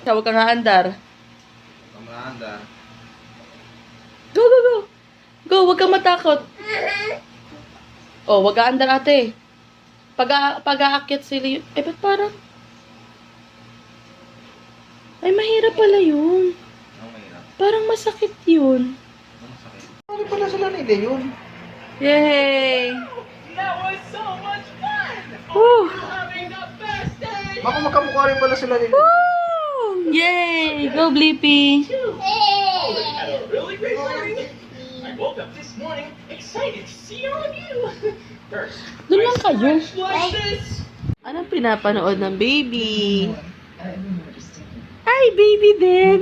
Tawag ka nga, Andar. Pamahanda. Go. Go, wag kang matakot. Oh, wag ka andar, ate. Pag-aakyat si Leon. Eh, ba't parang... Ay, mahirap pala yun. Ang mahirap. Parang masakit yun. Ang sakit. Ano pala sila ni Leon? Yay! Woo! Baka magkamukha rin pala sila ni Leon. Woo! Yay! Go, Blippi! Really great morning. I woke up this morning excited to see all of you. First, Doon lang kayo. watch this. Anong pinapanood ng baby? Ay, baby din!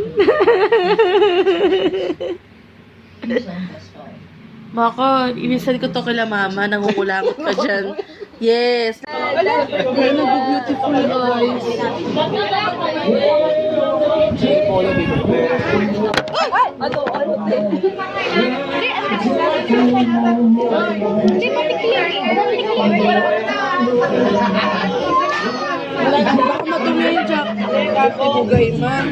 Mako, inisan ko to kila mama, nangungulangot ka dyan. Yes! Ay, nag-beautiful eyes. Baka madumi yung jack. Ibugay man.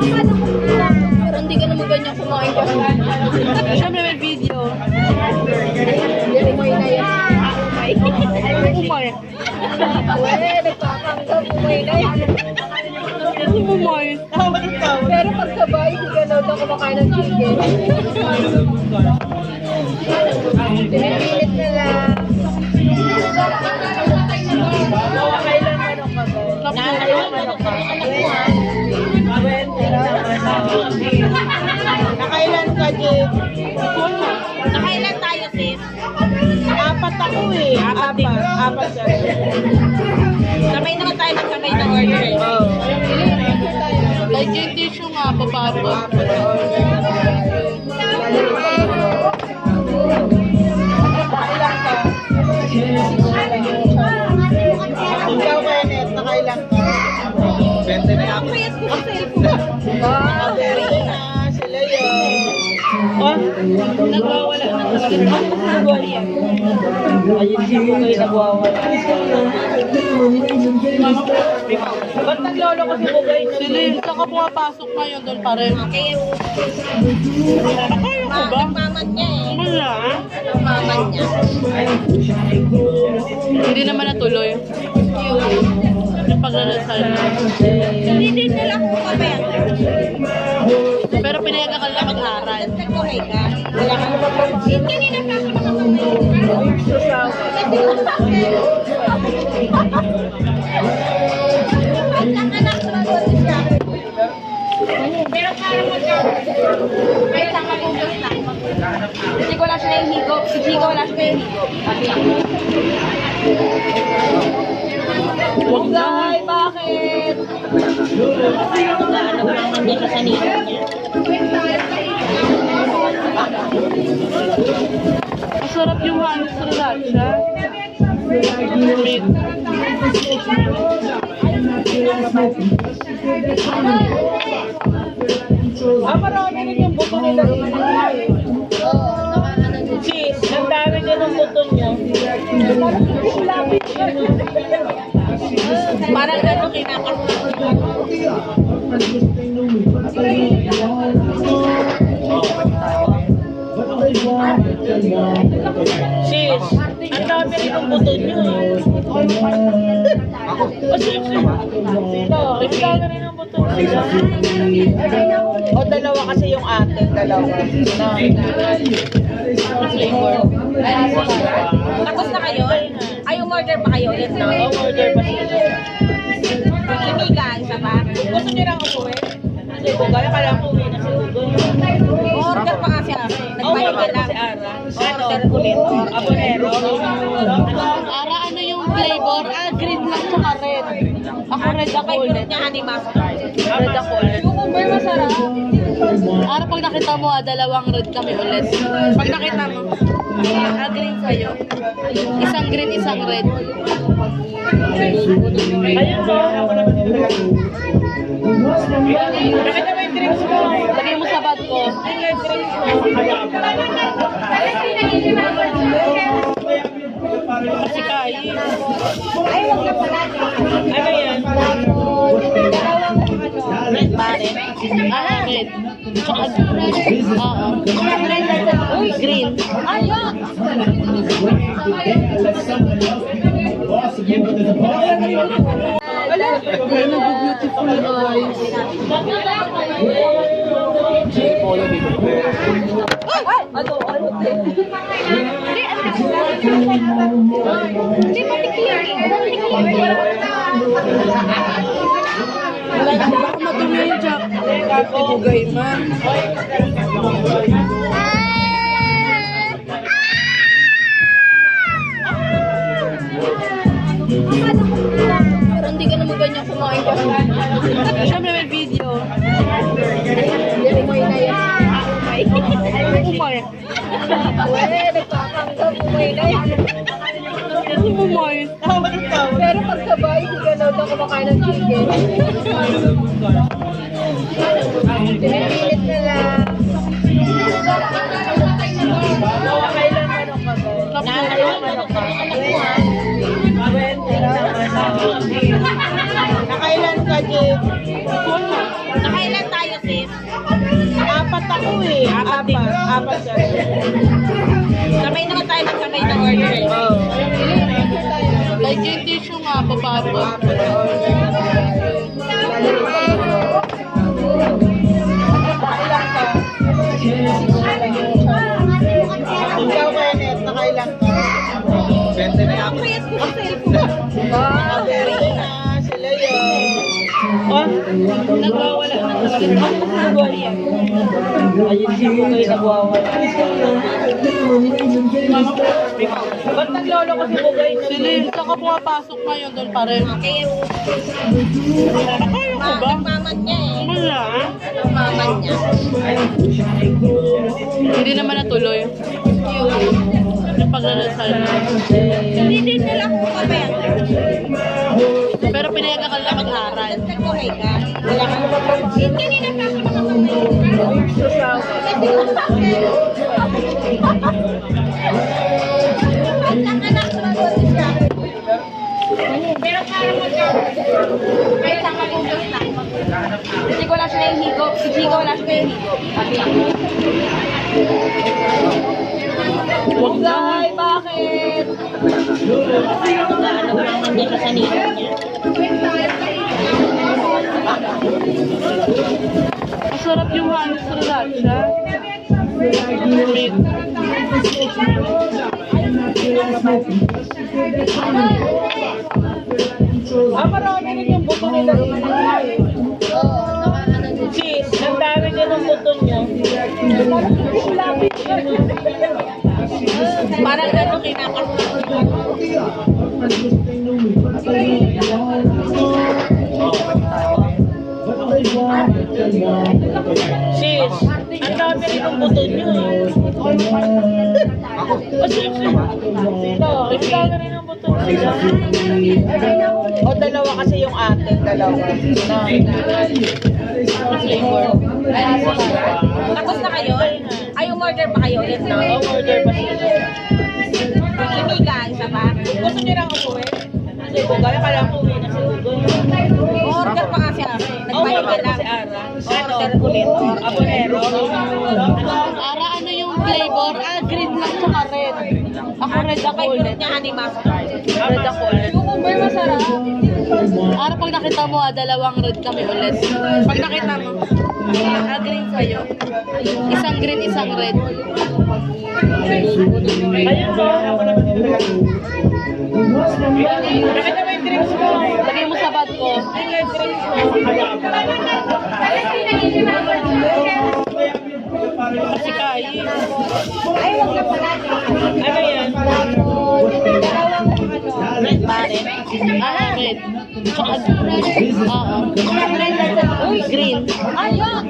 Pero hindi ka naman ganyan kumain ka. Siyempre may video. Umay. Ano umay? Pero pagkabay, hindi ka daw daw kumakain ng chicken. Pinipilit na lang. Nakailan manok ka ba? Nakailan manok ka? Nakailan ka, Jim? Nakailan tayo, sis? Apat ako eh. Apat siya. Sabay naman tayo magkabay na order eh. Legit tissue nga, papabot. Nakailan ka? Ikaw, Kenneth, nakailan ka? 20 na yan. Nakabili na sila yun. Nagwawala na. Ayun siya mo kayo nagwawala. Ba't naglolo ko si Bugay? Si Lynn, saka pumapasok ngayon doon pa rin. Kaya ko ba? Mamat niya eh. Wala. Mamat niya. Hindi naman natuloy. Yung paglalasal na. Hindi din nila kung kapaya. Pero pinayagan ka lang mag-aral. Nagkamay ka. Wala ka naman pag-ibig. Kanina ka ako nakakamay. Pagkakanak na doon siya. Pero parang may tama kong gusto. Hindi ko wala siya nahihigo. Si Chico wala siya nahihigo. Huwag na. Ay, bakit? Ano ba naman niya sa sanito niya? Masarap yung halos sriracha. Meat. Marami rin yung buko nila. Cheese, ang dami Parang ano Sis, ang dami rin ng buto nyo eh. O sis, sino? Ang dami rin ng buto nyo. O dalawa kasi yung atin, dalawa. Flavor. Tapos na kayo? Ay, umorder pa kayo ulit, no? Order pa sila. Limiga, isa pa. Gusto nyo lang umuwi? Kasi Bugay, akala ko uwi na si Bugay. Order pa kasi ako. Nagbayad ka lang. Order ulit. Abonero. Para ano yung flavor? Green lang tsaka red. Ako red ako ulit. Niya honey mustard. Red ako ulit. Cucumber masarap. Para pag nakita mo, dalawang red kami ulit. Pag nakita mo, green sa'yo. Isang green, isang red. Ayun ba? Ako naman yung Bakit naman yung drinks mo? Lagay mo sa bag ko. Ayun yung drinks mo. Kasi kaya. Ano yan? Red ba rin? Red. Tsaka oo. Uy, green. Ayun! Beautiful guys. Hindi, baka madumi yung jack. Ibugay man. Pero hindi ka naman ganyan kumain ka. Siyempre may video. Umay na yan. Umay. Uwe, nagpapanggap. Umay na yan. Umay. Pero pagkabay, hindi ka daw daw kumakain ng chicken. Pinipilit na lang. Nakailan manok ka ba? Nakailan manok ka? Nakailan ka, Jim? Nakailan tayo, sis? Apat ako eh. Apat ka. Sabay naman tayo magsabay na order eh. Oo. Like yung tissue nga, papabot. Nakailan ka? Ikaw, Kenneth, nakailan ka? 20 na yan. Payat ko sa cellphone. Pwede na, sila yun. Oh, Nagwawala na. ayun si Bugay nagwawala. Ba't naglolo ko si Bugay? Sila yung saka pumapasok ngayon doon pa rin. Okay. Akala ko ba? Mamat niya eh. Wala. Mamat niya. Hindi naman natuloy. Yung paglalasal na. Hindi din nila kung kapayan. Pero pinayagan ka lang mag-aral. Nagkamay ka. Wala ka naman pag-ibig. Kanina ka ako nakakamay. Pagkakanak sa mga siya. Pero parang may sakagugas na. Hindi ko wala siya nahihigo. Si Chico wala siya nahihigo. Bugay, bakit? Ano ba naman niya sa sanito niya? Masarap yung honey sriracha. Marami rin yung buto nila. Sis, ang dami din ng buto niya. Parang ano Sis, ang dami rin ng buto niya. O sis, sino? Ang dami rin ng buto niya. O dalawa kasi yung atin, dalawa. flavor. Tapos na kayo? Ay, umorder pa kayo ulit, no? Order pa sila. Limiga, isa pa. gusto niyo lang umuwi? Kasi kung gaya ka lang umuwi na si Hugo. Order pa nga si Ara. Nagpahinga lang si Ara. Order ulit. Abonero. Ara, ano yung flavor? Ah, green lang tsaka red. Ako red ako ulit. Niya honey mustard. Red ako ulit. Cucumber masarap. Ara, pag nakita mo, dalawang red kami ulit. Pag nakita mo, green sa'yo. Isang green, isang red. Lagay mo sa bag ko. Kasi kaya. Ano yan? Red ba rin? Red. Tsaka, oo. Uy, green. Ayun!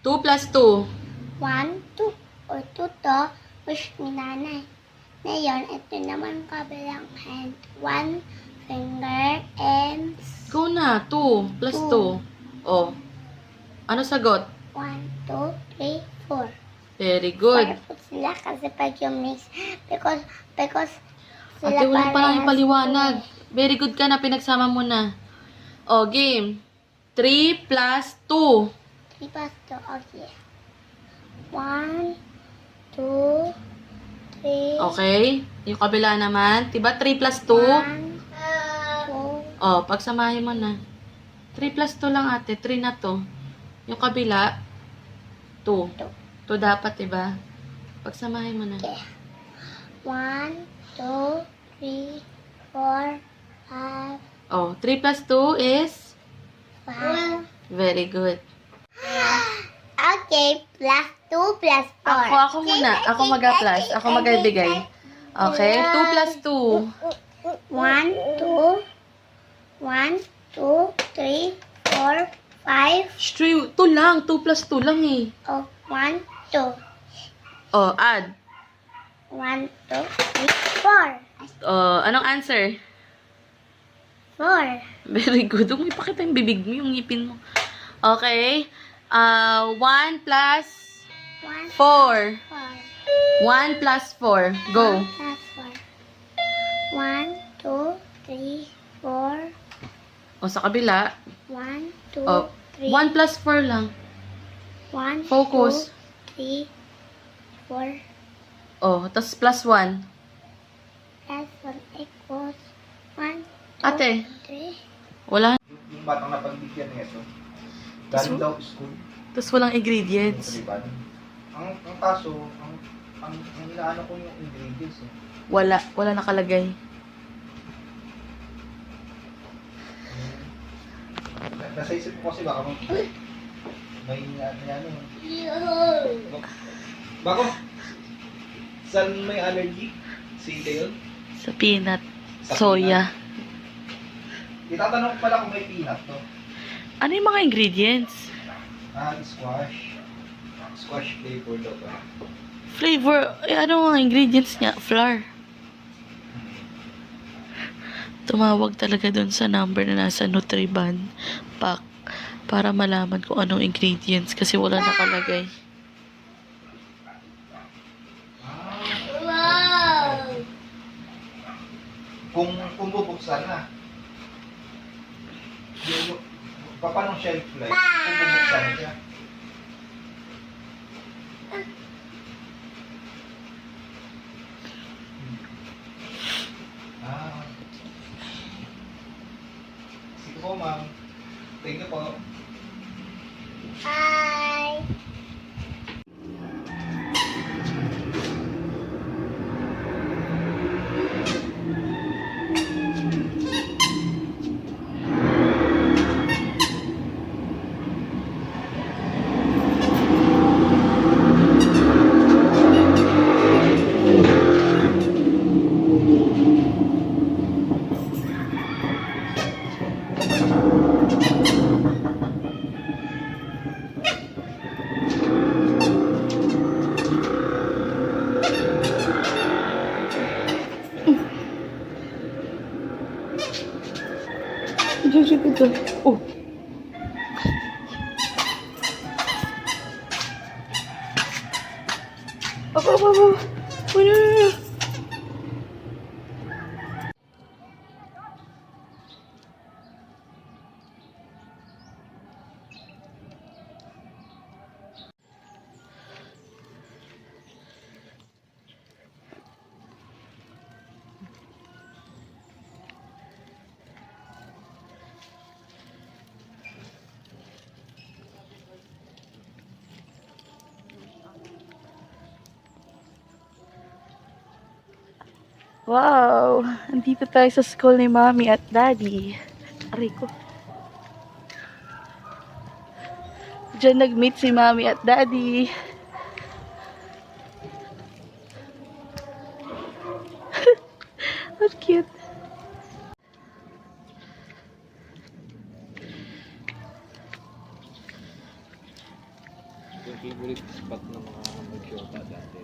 Two plus 2. 1, 2, o 2 to, push ni nanay. Ngayon, ito naman kabilang hand. 1 finger and Go na. 2 plus 2. Oh. Ano sagot? 1, 2, 3, 4. Very good. Parang sila kasi pag yung mix. Because sila Ate, wala pa lang yung parehas paliwanag. po Very good ka na. Pinagsama mo na. Oh, game. 3 plus 2. 3 plus 2, okay. 1, 2, 3, Okay. Yung kabila naman. Diba 3 plus 2? 1, 2, Oh, pagsamahin mo na. 3 plus 2 lang ate. 3 na to. Yung kabila, 2. 2 dapat, diba? Pagsamahin mo na. 1, 2, 3, 4, 5, Oh, 3 plus 2 is? 5. Very good. Okay, plus 2 plus 4. Ako muna. Ako mag-plus. Ako mag-ibigay. Okay? 2 plus 2. 1, 2, 1, 2, 3, 4, 5. 2 lang. 2 plus 2 lang eh. Oh, 1, 2. Oh, add. 1, 2, 3, 4. Oh, anong answer? 4. Very good. Huwag mo ipakita yung bibig mo, yung ngipin mo. Okay. 1 plus 1, 4. 4. 1 plus 4. Go. Plus 4. 1, 2, 3, 4. O, sa kabila. 1, 2, Oh, 3. 1 plus 4 lang. 1, Focus. 2, 3, 4. Oh, tas plus 1. Plus 1 equals 1, 2, Ate, 3. wala. Yung batang napagbigyan nito. Galing daw school. Tas walang ingredients. Diba? Ang kaso, ang inaano ko yung ingredients eh. Wala. Wala nakalagay. Nasa isip ko kasi baka may ano. Bako, saan may allergy? Sila yun? Sa peanut. Sa Soya. Itatanong ko pala kung may peanut to. Ano yung mga ingredients? Squash. Squash flavor daw pa. Flavor. Ano mga ingredients niya? Flour. Tumawag talaga dun sa number na nasa Nutriban pack para malaman kung anong ingredients kasi wala nakalagay. Wow! Kung bubuksan na. Paano shelf life? Kung bubuksan siya. po, ma'am. Thank you po. Hi. Diyan ito. Oh. Apa. Oh, no. Wow! Andito tayo sa school ni Mommy at Daddy. Aray ko. Diyan nag-meet si Mommy at Daddy. How cute. Yung favorite spot ng mga mag-shota dati.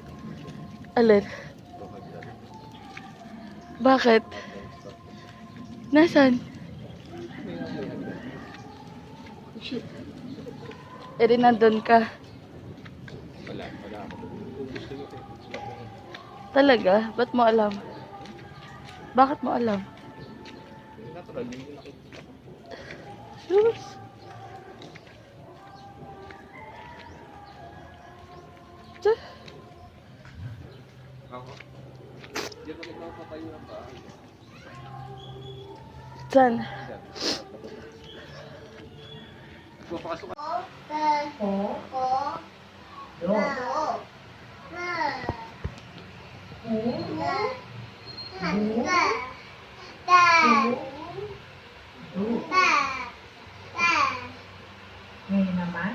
Alin? Bakit? Nasaan? Eh di nandun ka. Wala ako. Gusto nyo kayo. Talaga? Ba't mo alam? Bakit mo alam? Natural, hindi nakikita. Sus. Tsa- Ako. Diyan ko nagpapatayo ng bahay. Saan? Papasok ka. Ngayon naman,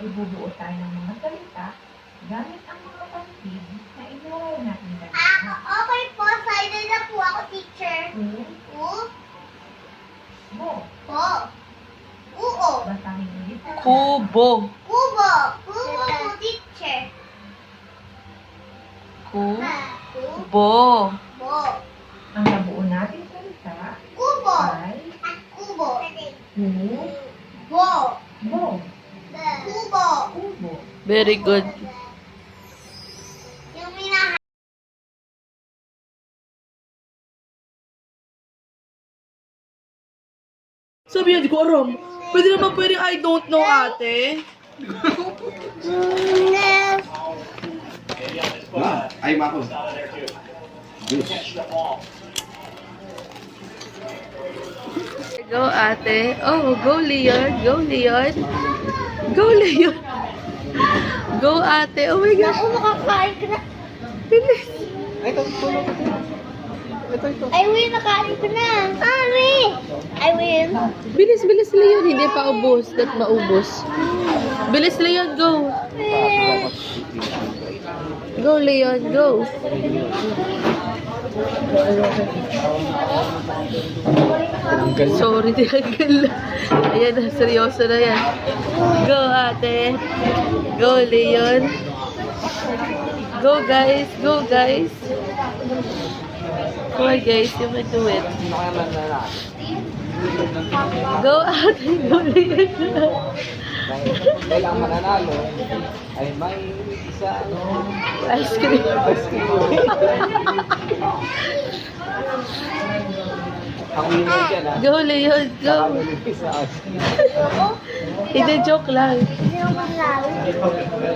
ay bubuo tayo ng mga salita gamit ang mga pantig na inaral natin kanina. Okay po, silent na po ako, teacher. U, Bo, po. Uo. basahin ulit natin. Kubo. Kubo. Kubo po, teacher. Kubo. Bo. Ang nabuo natin salita Kubo. ay Kubo. Bo, Bo. Bo, Kubo. Ubo. Very good. Yung minahan. Sabi niya, di ko alam. Pwede naman pwedeng I don't know, ate. Ay, mako. Go, ate. Oh, go, Leon. Go, Leon. Go, Leon. Go, ate. Oh my gosh. Ako makakain ka na. Bilis. Ay, tulog ko. Ito. I win, nakain ko na. Ari! I win. Bilis, bilis, Leon. Hindi pa ubos. Dat maubos. Bilis, Leon. Go. Go, Leon. Go. Sorry, tinanggal. Ayan na, seryoso na yan. Go, ate. Go, Leon. Go, guys. Go, guys. Come on, guys. You can do it. Go, ate. Go, Leon. Dahil ang mananalo ay may isa Ice cream. ang winner dyan ha. Go, Leon. Go. Isa Hindi, joke lang. Hindi ako manlalo.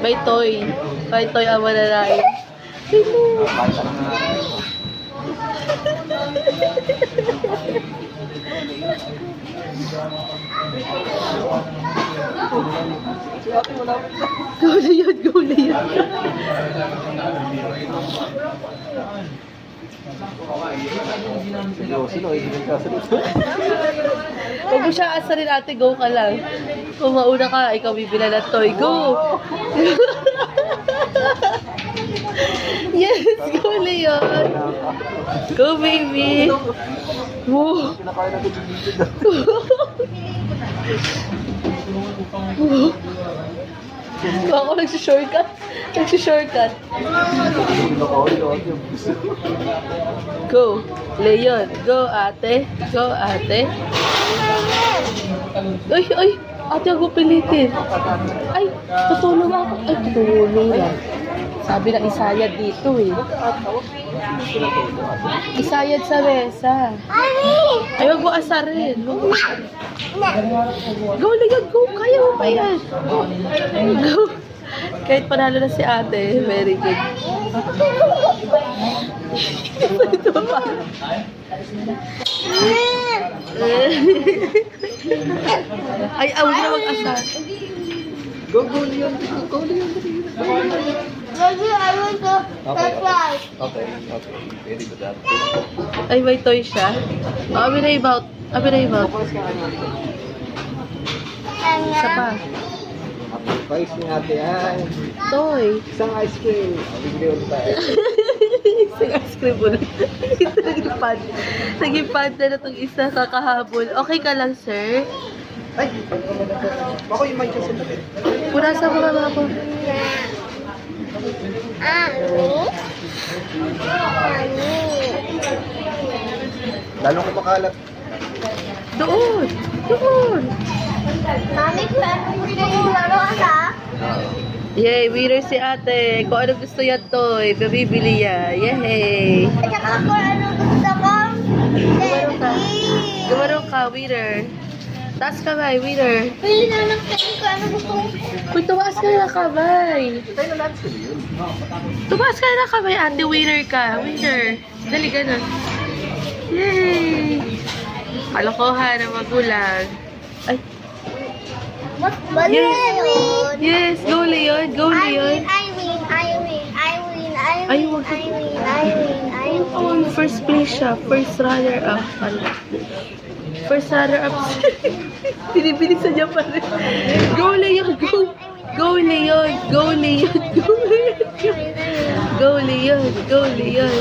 May toy. May toy ang mananayo. Go na yun, go na yun. Huwag mo siya asarin, ate, go ka lang. Kung mauna ka, ikaw bibila ng toy. Go! Yes, go Leon! Go, baby! Woo! Ako nagsishortcut. Nagsishortcut. Go. Leon. Go, ate. Go, ate. Ay, ay. Ate, ako pilitin. Ay, tutulong ako. Ay, tutulong lang. Sabi ng isayad dito eh. Isayad sa mesa. Ay, wag mo asarin. Wag mo. Go, Leon. Go. Kaya mo pa yan. Go. Kahit panalo na si ate, very good. Ito pa. Ay, awag na mag-asar. Go, Leon. Go, Leon. Daddy, I want to surprise. Okay. Very good. Ay, may toy siya. Oh, abi na about. Abi na about. Isa pa. Price ni ate yan. Toy. Isang ice cream. Bigyan ulit tayo. Isang ice cream ulit. Naging panda na itong isa kakahabol. Okay ka lang, sir? Ay! Ako yung mic kasi natin. Purasa mo ka ako. Lalong kumakalat. Doon! Doon! Mami, gusto ko laro ka? Yay! Winner si ate. Kung ano gusto yan toy, mabibili yan. Yay! At saka kung ano gusto ko, Gumarong ka. Daddy. Gumarong ka, winner. Taas kamay, winner. Pili na lang kayo kung ano gusto ko. Uy, tumaas ka na kamay. Tumaas ka na kamay, ate. Winner ka. Winner. Dali ka na. Yay! Kalokohan ng magulang. Ay, Bali Yes. yun. yes! Go, Leon! Go, Leon! I win. Ay, wag ka. Oh, first place siya. First runner-up. First runner-up. Binibilisan niya pa rin. Go, Leon! Go! Go, Leon! Go, Leon! Go, Leon! Go, Leon! Go, Leon!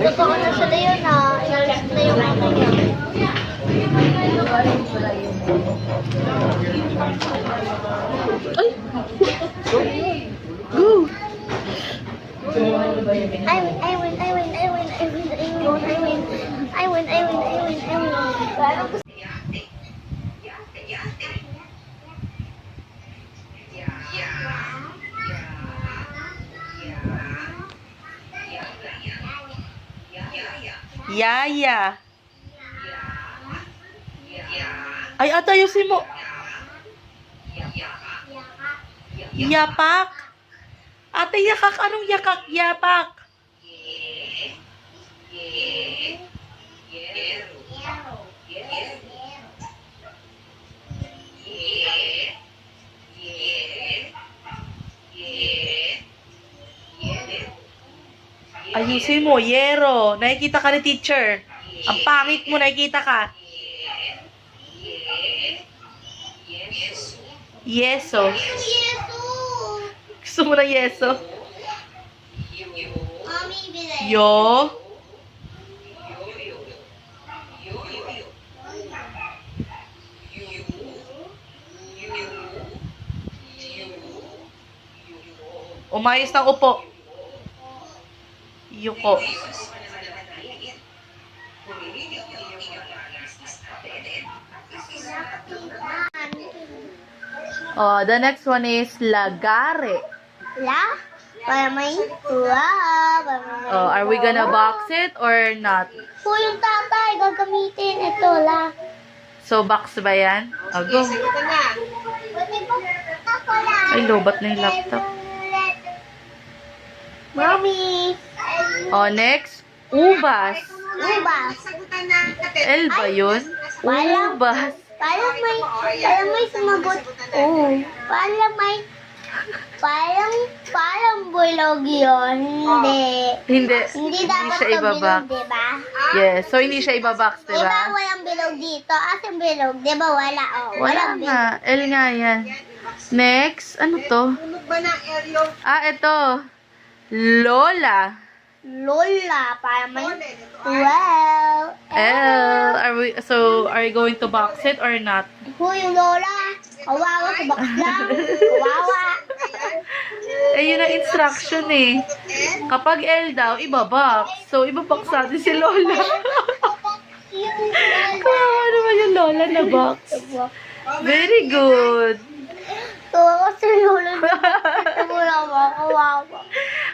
Gusto ko na sa Leon na. Inalis na yung ano niya. Ay! Go! I win. Paano gusto? Yaya! Ay, ate, ayusin mo! Yapak! Ate, yakak! Anong yakak? Yapak! Ayusin mo, yero. Nakikita ka ni teacher. Ang pangit mo, nakikita ka. Yeso. Yeso! Gusto mo ng yeso? Mami, bilay. Yo. Umayos ng upo. Yuko. Oh, the next one is lagare. La? Para may tuwa. Oh, are we gonna box it or not? Po yung tatay, gagamitin. Ito, la. So, box ba yan? Oh, go. Ay, lobat na yung laptop. Mommy. Oh, next, ubas. Ubas. L ba yun? Walang- Ubas. Parang may sumagot. Oo. Parang bulog yun. Hindi. Hindi dapat siya ito ibabak. bilog, diba? Yes. So, hindi siya ibabox, Diba diba? walang bilog dito? Asan bilog? Diba wala? Oh, Wala walang bilog. nga. L nga yan. Next. Ano to? Ito. Lola. Lola. Parang may... Well. L. Are we going to box it or not? Huy, Lola. Kawawa sa box lang. Kawawa. Yun ang instruction eh. Kapag L daw, ibabox. So, ibabox natin si Lola. Kawawa naman yung Lola na box. Very good. Tawa ko si Lola. Kawawa.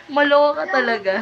Maloka ka talaga.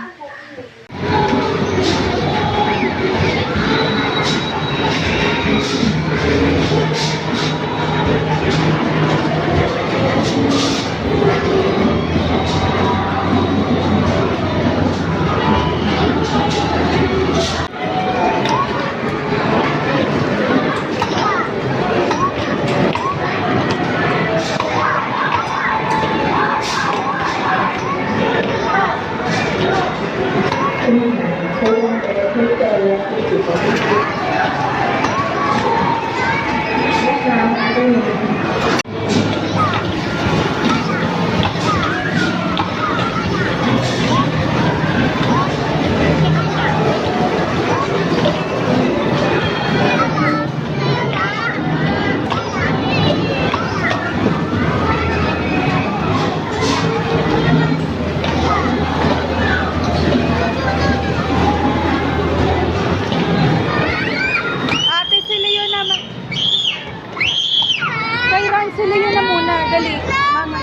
Ate, sila yun naman. Kairan, sila yun na muna. Dali. Mama.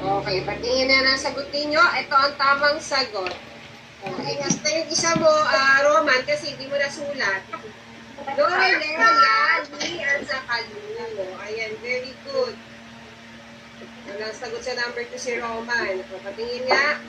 Okay, patingin na ng sagot ninyo. Ito ang tamang sagot. Okay, basta yung isa mo, Roman, kasi hindi mo nasulat. Lorel, yan, Lee, at saka Lu. Ayan, very good. Walang sagot sa number 2 si Roman. O, patingin nga.